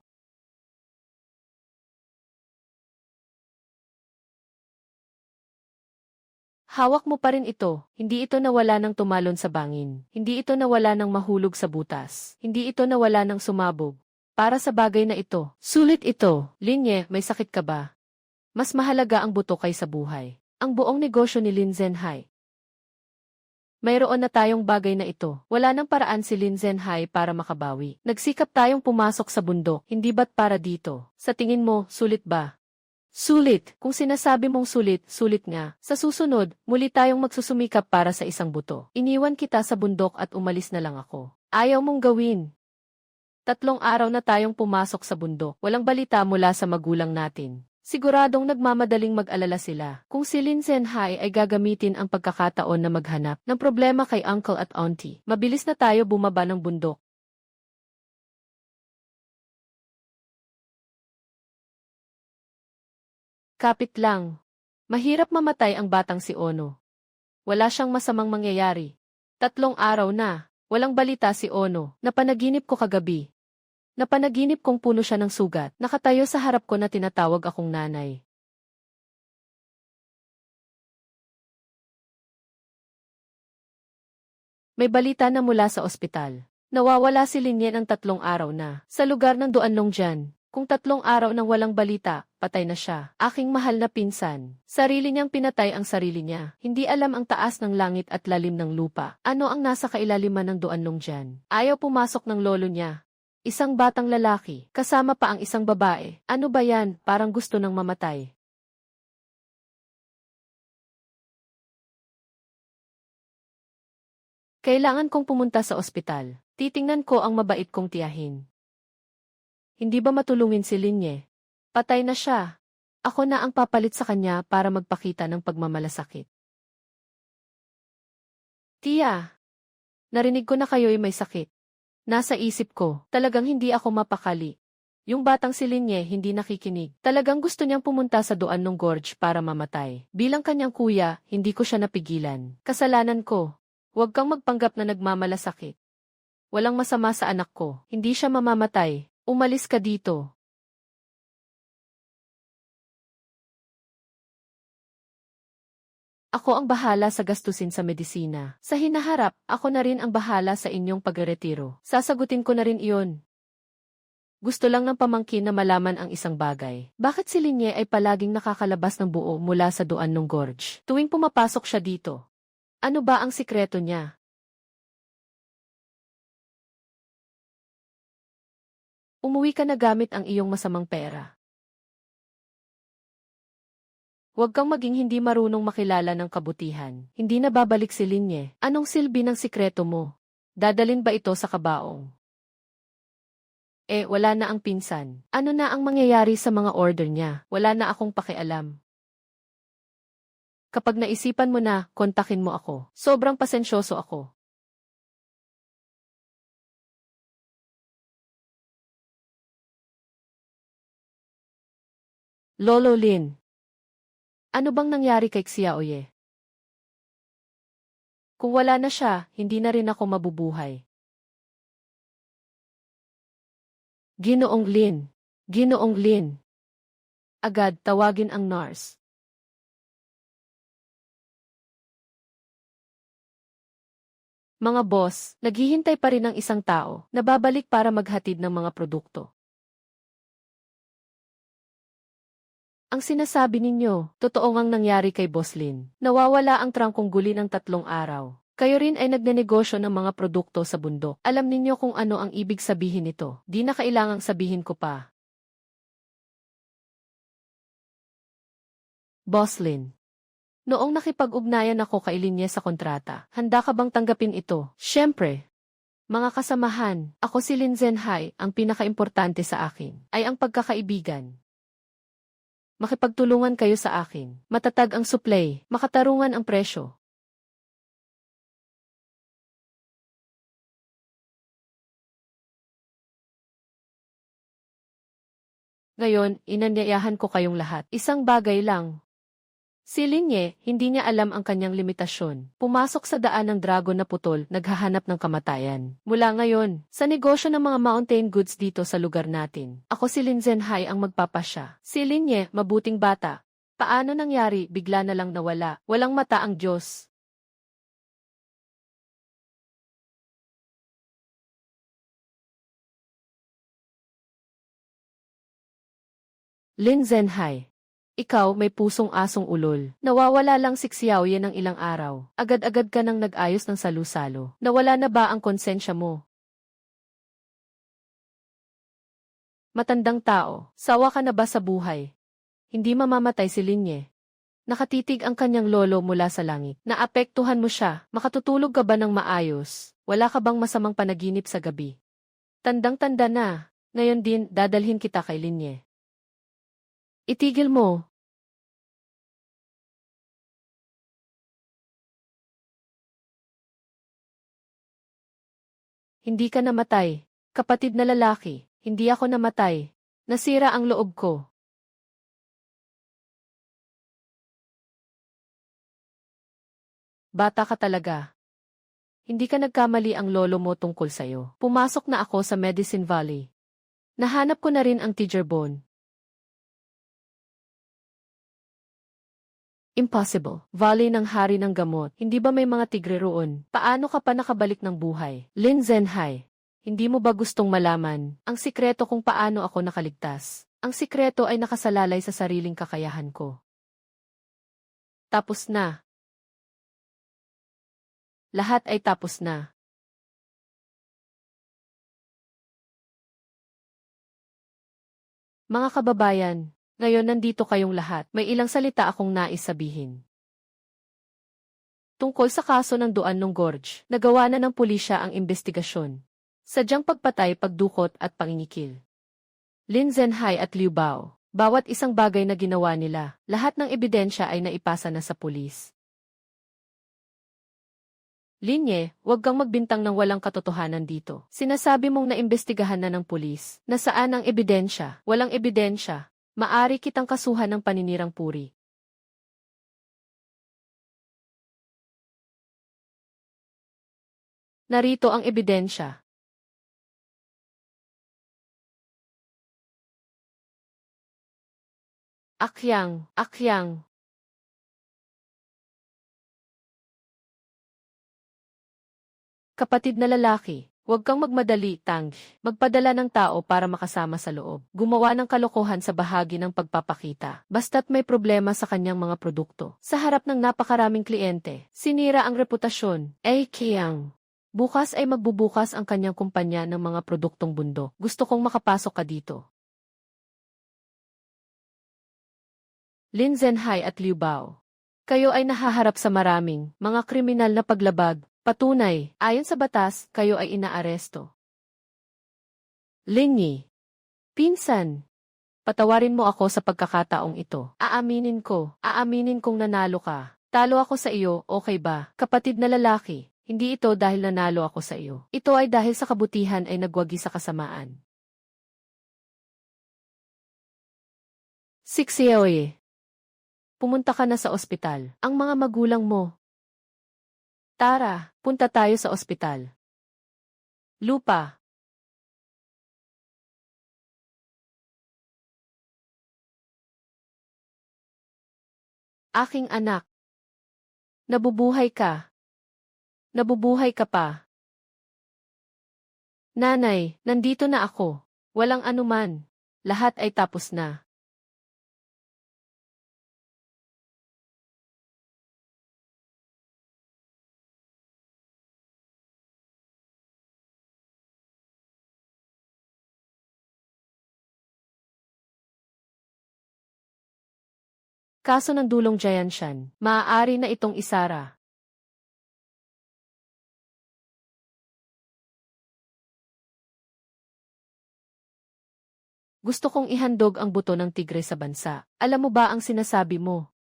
Hawak mo pa rin ito. Hindi ito nawala ng tumalon sa bangin. Hindi ito nawala ng mahulog sa butas. Hindi ito nawala ng sumabog. Para sa bagay na ito, sulit ito. Linye, may sakit ka ba? Mas mahalaga ang buto kaysa buhay. Ang buong negosyo ni Lin Zhenhai Mayroon na tayong bagay na ito. Wala nang paraan si Lin Zhenhai para makabawi. Nagsikap tayong pumasok sa bundok, hindi ba't para dito? Sa tingin mo, sulit ba? Sulit. Kung sinasabi mong sulit, sulit nga. Sa susunod, muli tayong magsusumikap para sa isang buto. Iniwan kita sa bundok at umalis na lang ako. Ayaw mong gawin. 3 araw na tayong pumasok sa bundok. Walang balita mula sa magulang natin. Siguradong nagmamadaling mag-alala sila kung si Lin Zhenhai ay gagamitin ang pagkakataon na maghanap ng problema kay uncle at auntie. Mabilis na tayo bumaba ng bundok. Kapit lang. Mahirap mamatay ang batang si Ono. Wala siyang masamang mangyayari. 3 araw na. Walang balita si Ono. Napanaginip ko kagabi. Napanaginip kong puno siya ng sugat. Nakatayo sa harap ko na tinatawag akong nanay. May balita na mula sa ospital. Nawawala si Linyen ang 3 araw na. Sa lugar ng Duanlong dyan. Kung 3 araw nang walang balita, patay na siya. Aking mahal na pinsan. Sarili niyang pinatay ang sarili niya. Hindi alam ang taas ng langit at lalim ng lupa. Ano ang nasa kailaliman ng Duanlong dyan? Ayaw pumasok ng lolo niya. Isang batang lalaki, kasama pa ang isang babae. Ano ba yan? Parang gusto nang mamatay. Kailangan kong pumunta sa ospital. Titingnan ko ang mabait kong tiyahin. Hindi ba matulungin si Linye? Patay na siya. Ako na ang papalit sa kanya para magpakita ng pagmamalasakit. Tiya, narinig ko na kayo'y may sakit. Nasa isip ko, talagang hindi ako mapakali. Yung batang si Linye hindi nakikinig. Talagang gusto niyang pumunta sa Duanlong Gorge para mamatay. Bilang kanyang kuya, hindi ko siya napigilan. Kasalanan ko. Huwag kang magpanggap na nagmamalasakit. Walang masama sa anak ko. Hindi siya mamamatay. Umalis ka dito. Ako ang bahala sa gastusin sa medisina. Sa hinaharap, ako na rin ang bahala sa inyong pagreretiro. Sasagutin ko na rin iyon. Gusto lang ng pamangkin na malaman ang isang bagay. Bakit si Linye ay palaging nakakalabas ng buo mula sa Duanlong Gorge? Tuwing pumapasok siya dito. Ano ba ang sikreto niya? Umuwi ka na gamit ang iyong masamang pera. Huwag kang maging hindi marunong makilala ng kabutihan. Hindi na babalik si Linye. Anong silbi ng sikreto mo? Dadalin ba ito sa kabaong? Wala na ang pinsan. Ano na ang mangyayari sa mga order niya? Wala na akong pakialam. Kapag naisipan mo na, kontakin mo ako. Sobrang pasensyoso ako. Lolo Lin. Ano bang nangyari kay Xiaoye? Kung wala na siya, hindi na rin ako mabubuhay. Ginoong Lin. Ginoong Lin. Agad tawagin ang nurse. Mga boss, naghihintay pa rin ang isang tao na babalik para maghatid ng mga produkto. Ang sinasabi ninyo, totoo ngang nangyari kay Boss Lin. Nawawala ang trangkong guli ng 3 araw. Kayo rin ay nagnenegosyo ng mga produkto sa bundok. Alam ninyo kung ano ang ibig sabihin nito. Di na kailangang sabihin ko pa. Boss Lin. Noong nakipag-ugnayan ako kay Linye sa kontrata, handa ka bang tanggapin ito? Siyempre. Mga kasamahan, ako si Lin Zhenhai, ang pinakaimportante sa akin ay ang pagkakaibigan. Makipagtulungan kayo sa akin. Matatag ang supply, makatarungan ang presyo. Ngayon, inanyayahan ko kayong lahat. Isang bagay lang. Si Linye, hindi niya alam ang kanyang limitasyon. Pumasok sa daan ng dragon na putol, naghahanap ng kamatayan. Mula ngayon, sa negosyo ng mga mountain goods dito sa lugar natin, ako si Lin Zhenhai ang magpapasya. Si Linye, mabuting bata. Paano nangyari, bigla na lang nawala. Walang mata ang Diyos. Lin Zhenhai. Ikaw may pusong asong ulol. Nawawala lang si Xiao Yan ng ilang araw. Agad-agad ka nang nag-ayos ng salu-salo. Nawala na ba ang konsensya mo? Matandang tao, sawa ka na ba sa buhay? Hindi mamamatay si Linye. Nakatitig ang kanyang lolo mula sa langit. Naapektuhan mo siya, makatutulog ka ba ng maayos? Wala ka bang masamang panaginip sa gabi? Tandang-tanda na, ngayon din dadalhin kita kay Linye. Itigil mo. Hindi ka namatay. Kapatid na lalaki, hindi ako namatay. Nasira ang loob ko. Bata ka talaga. Hindi ka nagkamali ang lolo mo tungkol sa'yo. Pumasok na ako sa Medicine Valley. Nahanap ko na rin ang Teacher Bone. Impossible. Valley ng hari ng gamot. Hindi ba may mga tigre roon? Paano ka pa nakabalik ng buhay? Lin Zhenhai, hindi mo ba gustong malaman ang sikreto kung paano ako nakaligtas? Ang sikreto ay nakasalalay sa sariling kakayahan ko. Tapos na. Lahat ay tapos na. Mga kababayan, ngayon nandito kayong lahat. May ilang salita akong nais sabihin. Tungkol sa kaso ng Duan ng Gorge, nagawa na ng pulisya ang investigasyon. Sadyang pagpatay, pagdukot at pangingikil. Lin Zhenhai at Liu Bao, bawat isang bagay na ginawa nila, lahat ng ebidensya ay naipasa na sa pulis. Linye, huwag kang magbintang ng walang katotohanan dito. Sinasabi mong naimbestigahan na ng pulis. Nasaan ang ebidensya? Walang ebidensya. Maari kitang kasuhan ng paninirang puri. Narito ang ebidensya. Akyang, akyang. Kapatid na lalaki, huwag kang magmadali, Tang. Magpadala ng tao para makasama sa loob. Gumawa ng kalokohan sa bahagi ng pagpapakita. Basta't may problema sa kanyang mga produkto. Sa harap ng napakaraming kliyente, sinira ang reputasyon. Kiyang. Bukas ay magbubukas ang kanyang kumpanya ng mga produktong bundok. Gusto kong makapasok ka dito. Lin Zhenhai at Liu Bao. Kayo ay nahaharap sa maraming mga kriminal na paglabag. Patunay, ayon sa batas, kayo ay inaaresto. Linyi. Pinsan. Patawarin mo ako sa pagkakataong ito. Aaminin kong nanalo ka. Talo ako sa iyo, okay ba? Kapatid na lalaki, hindi ito dahil nanalo ako sa iyo. Ito ay dahil sa kabutihan ay nagwagi sa kasamaan. Sixiaoye. Pumunta ka na sa ospital. Ang mga magulang mo. Tara, punta tayo sa ospital. Lupa. Aking anak. Nabubuhay ka. Nabubuhay ka pa. Nanay, nandito na ako. Walang anuman. Lahat ay tapos na. Kaso ng dulong Jianshan, maaari na itong isara. Gusto kong ihandog ang buto ng tigre sa bansa. Alam mo ba ang sinasabi mo?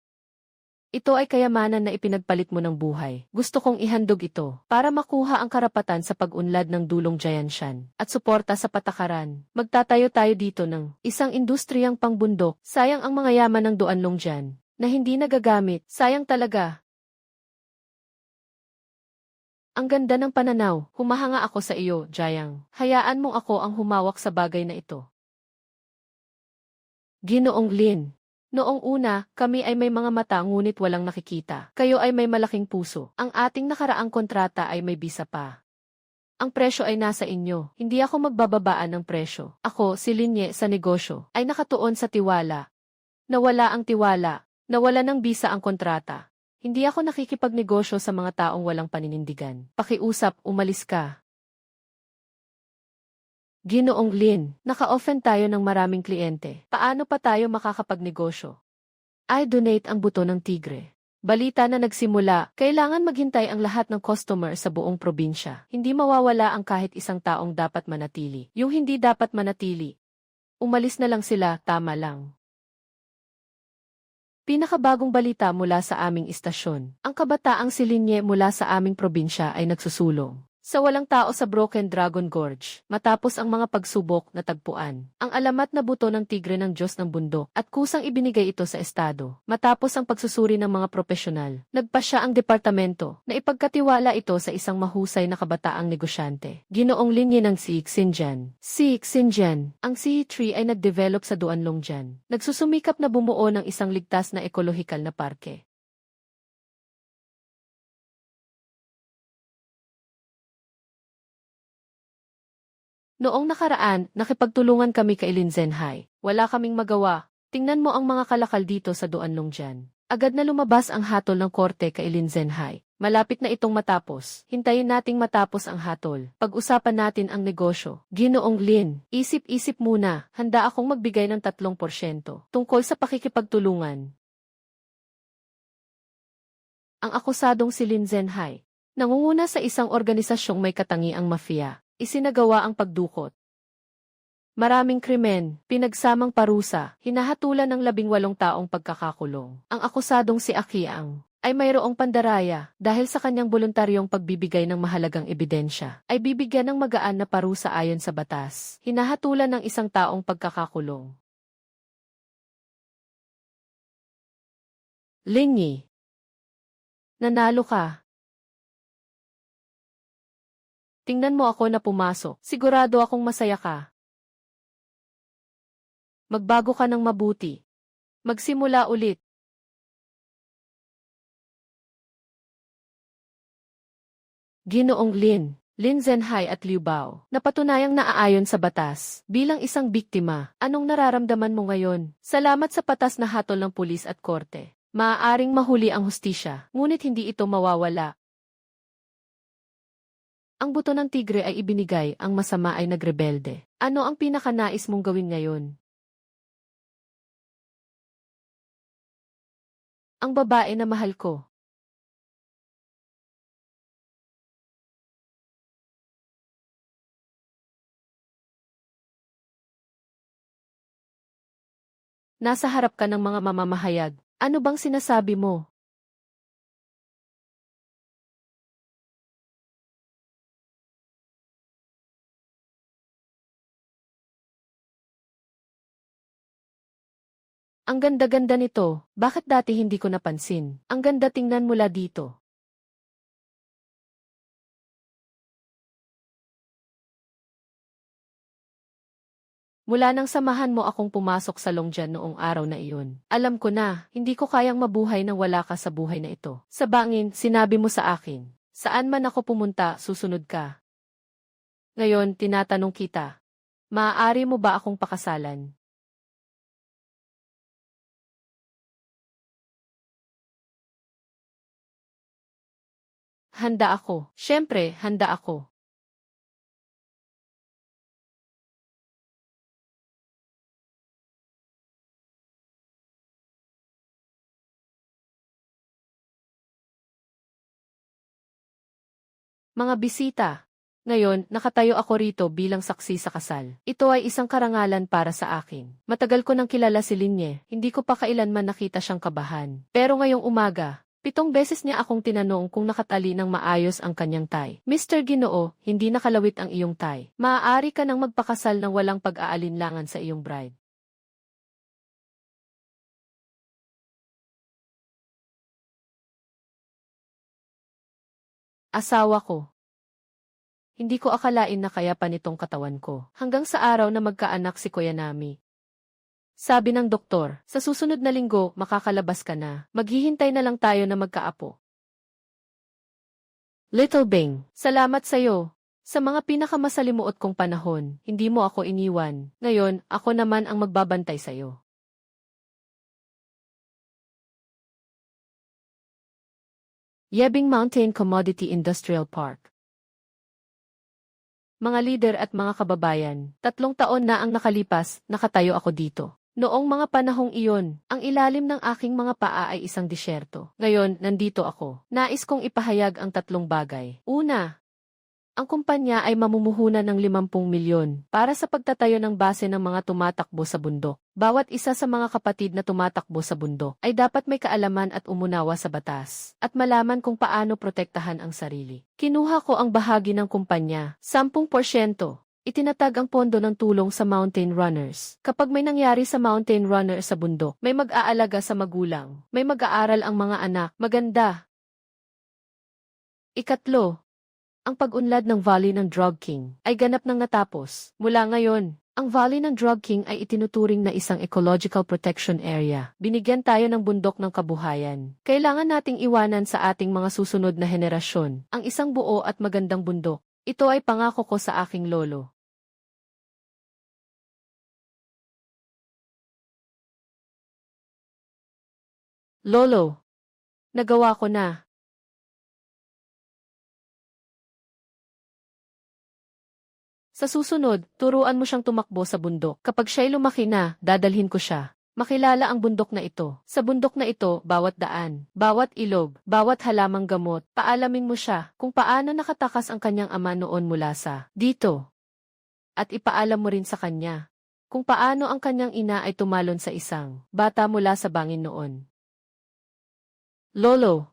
Ito ay kayamanan na ipinagpalit mo ng buhay. Gusto kong ihandog ito para makuha ang karapatan sa pag-unlad ng dulong Jianshan at suporta sa patakaran. Magtatayo tayo dito ng isang industriyang pangbundok. Sayang ang mga yaman ng Duanlong Jian na hindi nagagamit. Sayang talaga. Ang ganda ng pananaw. Humahanga ako sa iyo, Jiang. Hayaan mong ako ang humawak sa bagay na ito. Ginoong Lin. Noong una, kami ay may mga mata ngunit walang nakikita. Kayo ay may malaking puso. Ang ating nakaraang kontrata ay may bisa pa. Ang presyo ay nasa inyo. Hindi ako magbababaan ng presyo. Ako, si Linye sa negosyo, ay nakatuon sa tiwala. Nawala ang tiwala. Nawala ng bisa ang kontrata. Hindi ako nakikipagnegosyo sa mga taong walang paninindigan. Pakiusap, umalis ka. Ginoong Lin, naka-offend tayo ng maraming kliyente. Paano pa tayo makakapagnegosyo? I donate ang buto ng tigre. Balita na nagsimula, kailangan maghintay ang lahat ng customer sa buong probinsya. Hindi mawawala ang kahit isang taong dapat manatili. Yung hindi dapat manatili. Umalis na lang sila, tama lang. Pinakabagong balita mula sa aming istasyon. Ang kabataang si Linye mula sa aming probinsya ay nagsusulong sa walang tao sa Broken Dragon Gorge, matapos ang mga pagsubok na tagpuan. Ang alamat na buto ng tigre ng Diyos ng bundok at kusang ibinigay ito sa estado. Matapos ang pagsusuri ng mga propesyonal, nagpasya ang departamento na ipagkatiwala ito sa isang mahusay na kabataang negosyante. Ginoong Linye ng Si Xinjian. Si Xinjian, ang Sihi Tree ay nagdevelop sa Duanlongjian. Nagsusumikap na bumuo ng isang ligtas na ekolohikal na parke. Noong nakaraan, nakipagtulungan kami kay Lin Zhenhai. Wala kaming magawa. Tingnan mo ang mga kalakal dito sa Duanlongjian. Agad na lumabas ang hatol ng korte kay Lin Zhenhai. Malapit na itong matapos. Hintayin nating matapos ang hatol. Pag-usapan natin ang negosyo. Ginoong Lin, isip-isip muna. Handa akong magbigay ng 3% tungkol sa pakikipagtulungan. Ang akusadong si Lin Zhenhai, nangunguna sa isang organisasyong may katangiang mafia. Isinagawa ang pagdukot. Maraming krimen, pinagsamang parusa, hinahatulan ng 18 taong pagkakakulong. Ang akusadong si Akiang ay mayroong pandaraya dahil sa kanyang voluntaryong pagbibigay ng mahalagang ebidensya, ay bibigyan ng magaan na parusa ayon sa batas. Hinahatulan ng isang taong pagkakakulong. Linyi, nanalo ka. Tingnan mo ako na pumasok. Sigurado akong masaya ka. Magbago ka ng mabuti. Magsimula ulit. Ginoong Lin, Lin Zhenhai at Liu Bao, napatunayang naaayon sa batas. Bilang isang biktima, anong nararamdaman mo ngayon? Salamat sa patas na hatol ng pulis at korte. Maaaring mahuli ang hustisya, ngunit hindi ito mawawala. Ang buto ng tigre ay ibinigay, ang masama ay nagrebelde. Ano ang pinakanais mong gawin ngayon? Ang babae na mahal ko. Nasa harap ka ng mga mamamahayag. Ano bang sinasabi mo? Ang ganda-ganda nito, bakit dati hindi ko napansin? Ang ganda tingnan mula dito. Mula nang samahan mo akong pumasok sa Longjian noong araw na iyon, alam ko na, hindi ko kayang mabuhay nang wala ka sa buhay na ito. Sa bangin, sinabi mo sa akin, saan man ako pumunta, susunod ka. Ngayon, tinatanong kita, maaari mo ba akong pakasalan? Handa ako. Siyempre, handa ako. Mga bisita. Ngayon, nakatayo ako rito bilang saksi sa kasal. Ito ay isang karangalan para sa akin. Matagal ko nang kilala si Linye, hindi ko pa kailanman nakita siyang kabahan. Pero ngayong umaga, 7 beses niya akong tinanong kung nakatali ng maayos ang kanyang tie. Mr. Ginoo, hindi nakalawit ang iyong tie. Maaari ka nang magpakasal ng walang pag-aalinlangan sa iyong bride. Asawa ko. Hindi ko akalain na kaya pa nitong katawan ko. Hanggang sa araw na magkaanak si Kuya Nami. Sabi ng doktor, sa susunod na linggo, makakalabas ka na. Maghihintay na lang tayo na magkaapo. Little Bing, salamat sa'yo. Sa mga pinakamasalimuot kong panahon, hindi mo ako iniwan. Ngayon, ako naman ang magbabantay sa'yo. Yebing Mountain Commodity Industrial Park. Mga lider at mga kababayan, 3 taon na ang nakalipas, nakatayo ako dito. Noong mga panahong iyon, ang ilalim ng aking mga paa ay isang disyerto. Ngayon, nandito ako. Nais kong ipahayag ang 3 bagay. Una, ang kumpanya ay mamumuhunan ng 50 milyon para sa pagtatayo ng base ng mga tumatakbo sa bundok. Bawat isa sa mga kapatid na tumatakbo sa bundok ay dapat may kaalaman at umunawa sa batas at malaman kung paano protektahan ang sarili. Kinuha ko ang bahagi ng kumpanya, 10%. Itinatag ang pondo ng tulong sa mountain runners. Kapag may nangyari sa mountain runner sa bundok, may mag-aalaga sa magulang, may mag-aaral ang mga anak, maganda. Ikatlo, ang pag-unlad ng Valley ng Drug King ay ganap nang natapos. Mula ngayon, ang Valley ng Drug King ay itinuturing na isang ecological protection area. Binigyan tayo ng bundok ng kabuhayan. Kailangan nating iwanan sa ating mga susunod na henerasyon ang isang buo at magandang bundok. Ito ay pangako ko sa aking lolo. Lolo, nagawa ko na. Sa susunod, turuan mo siyang tumakbo sa bundok. Kapag siya'y lumaki na, dadalhin ko siya. Makilala ang bundok na ito. Sa bundok na ito, bawat daan, bawat ilog, bawat halamang gamot, paalamin mo siya kung paano nakatakas ang kanyang ama noon mula sa dito. At ipaalam mo rin sa kanya kung paano ang kanyang ina ay tumalon sa isang bata mula sa bangin noon. Lolo,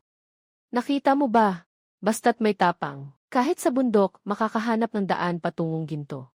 nakita mo ba? Basta't may tapang. Kahit sa bundok, makakahanap ng daan patungong ginto.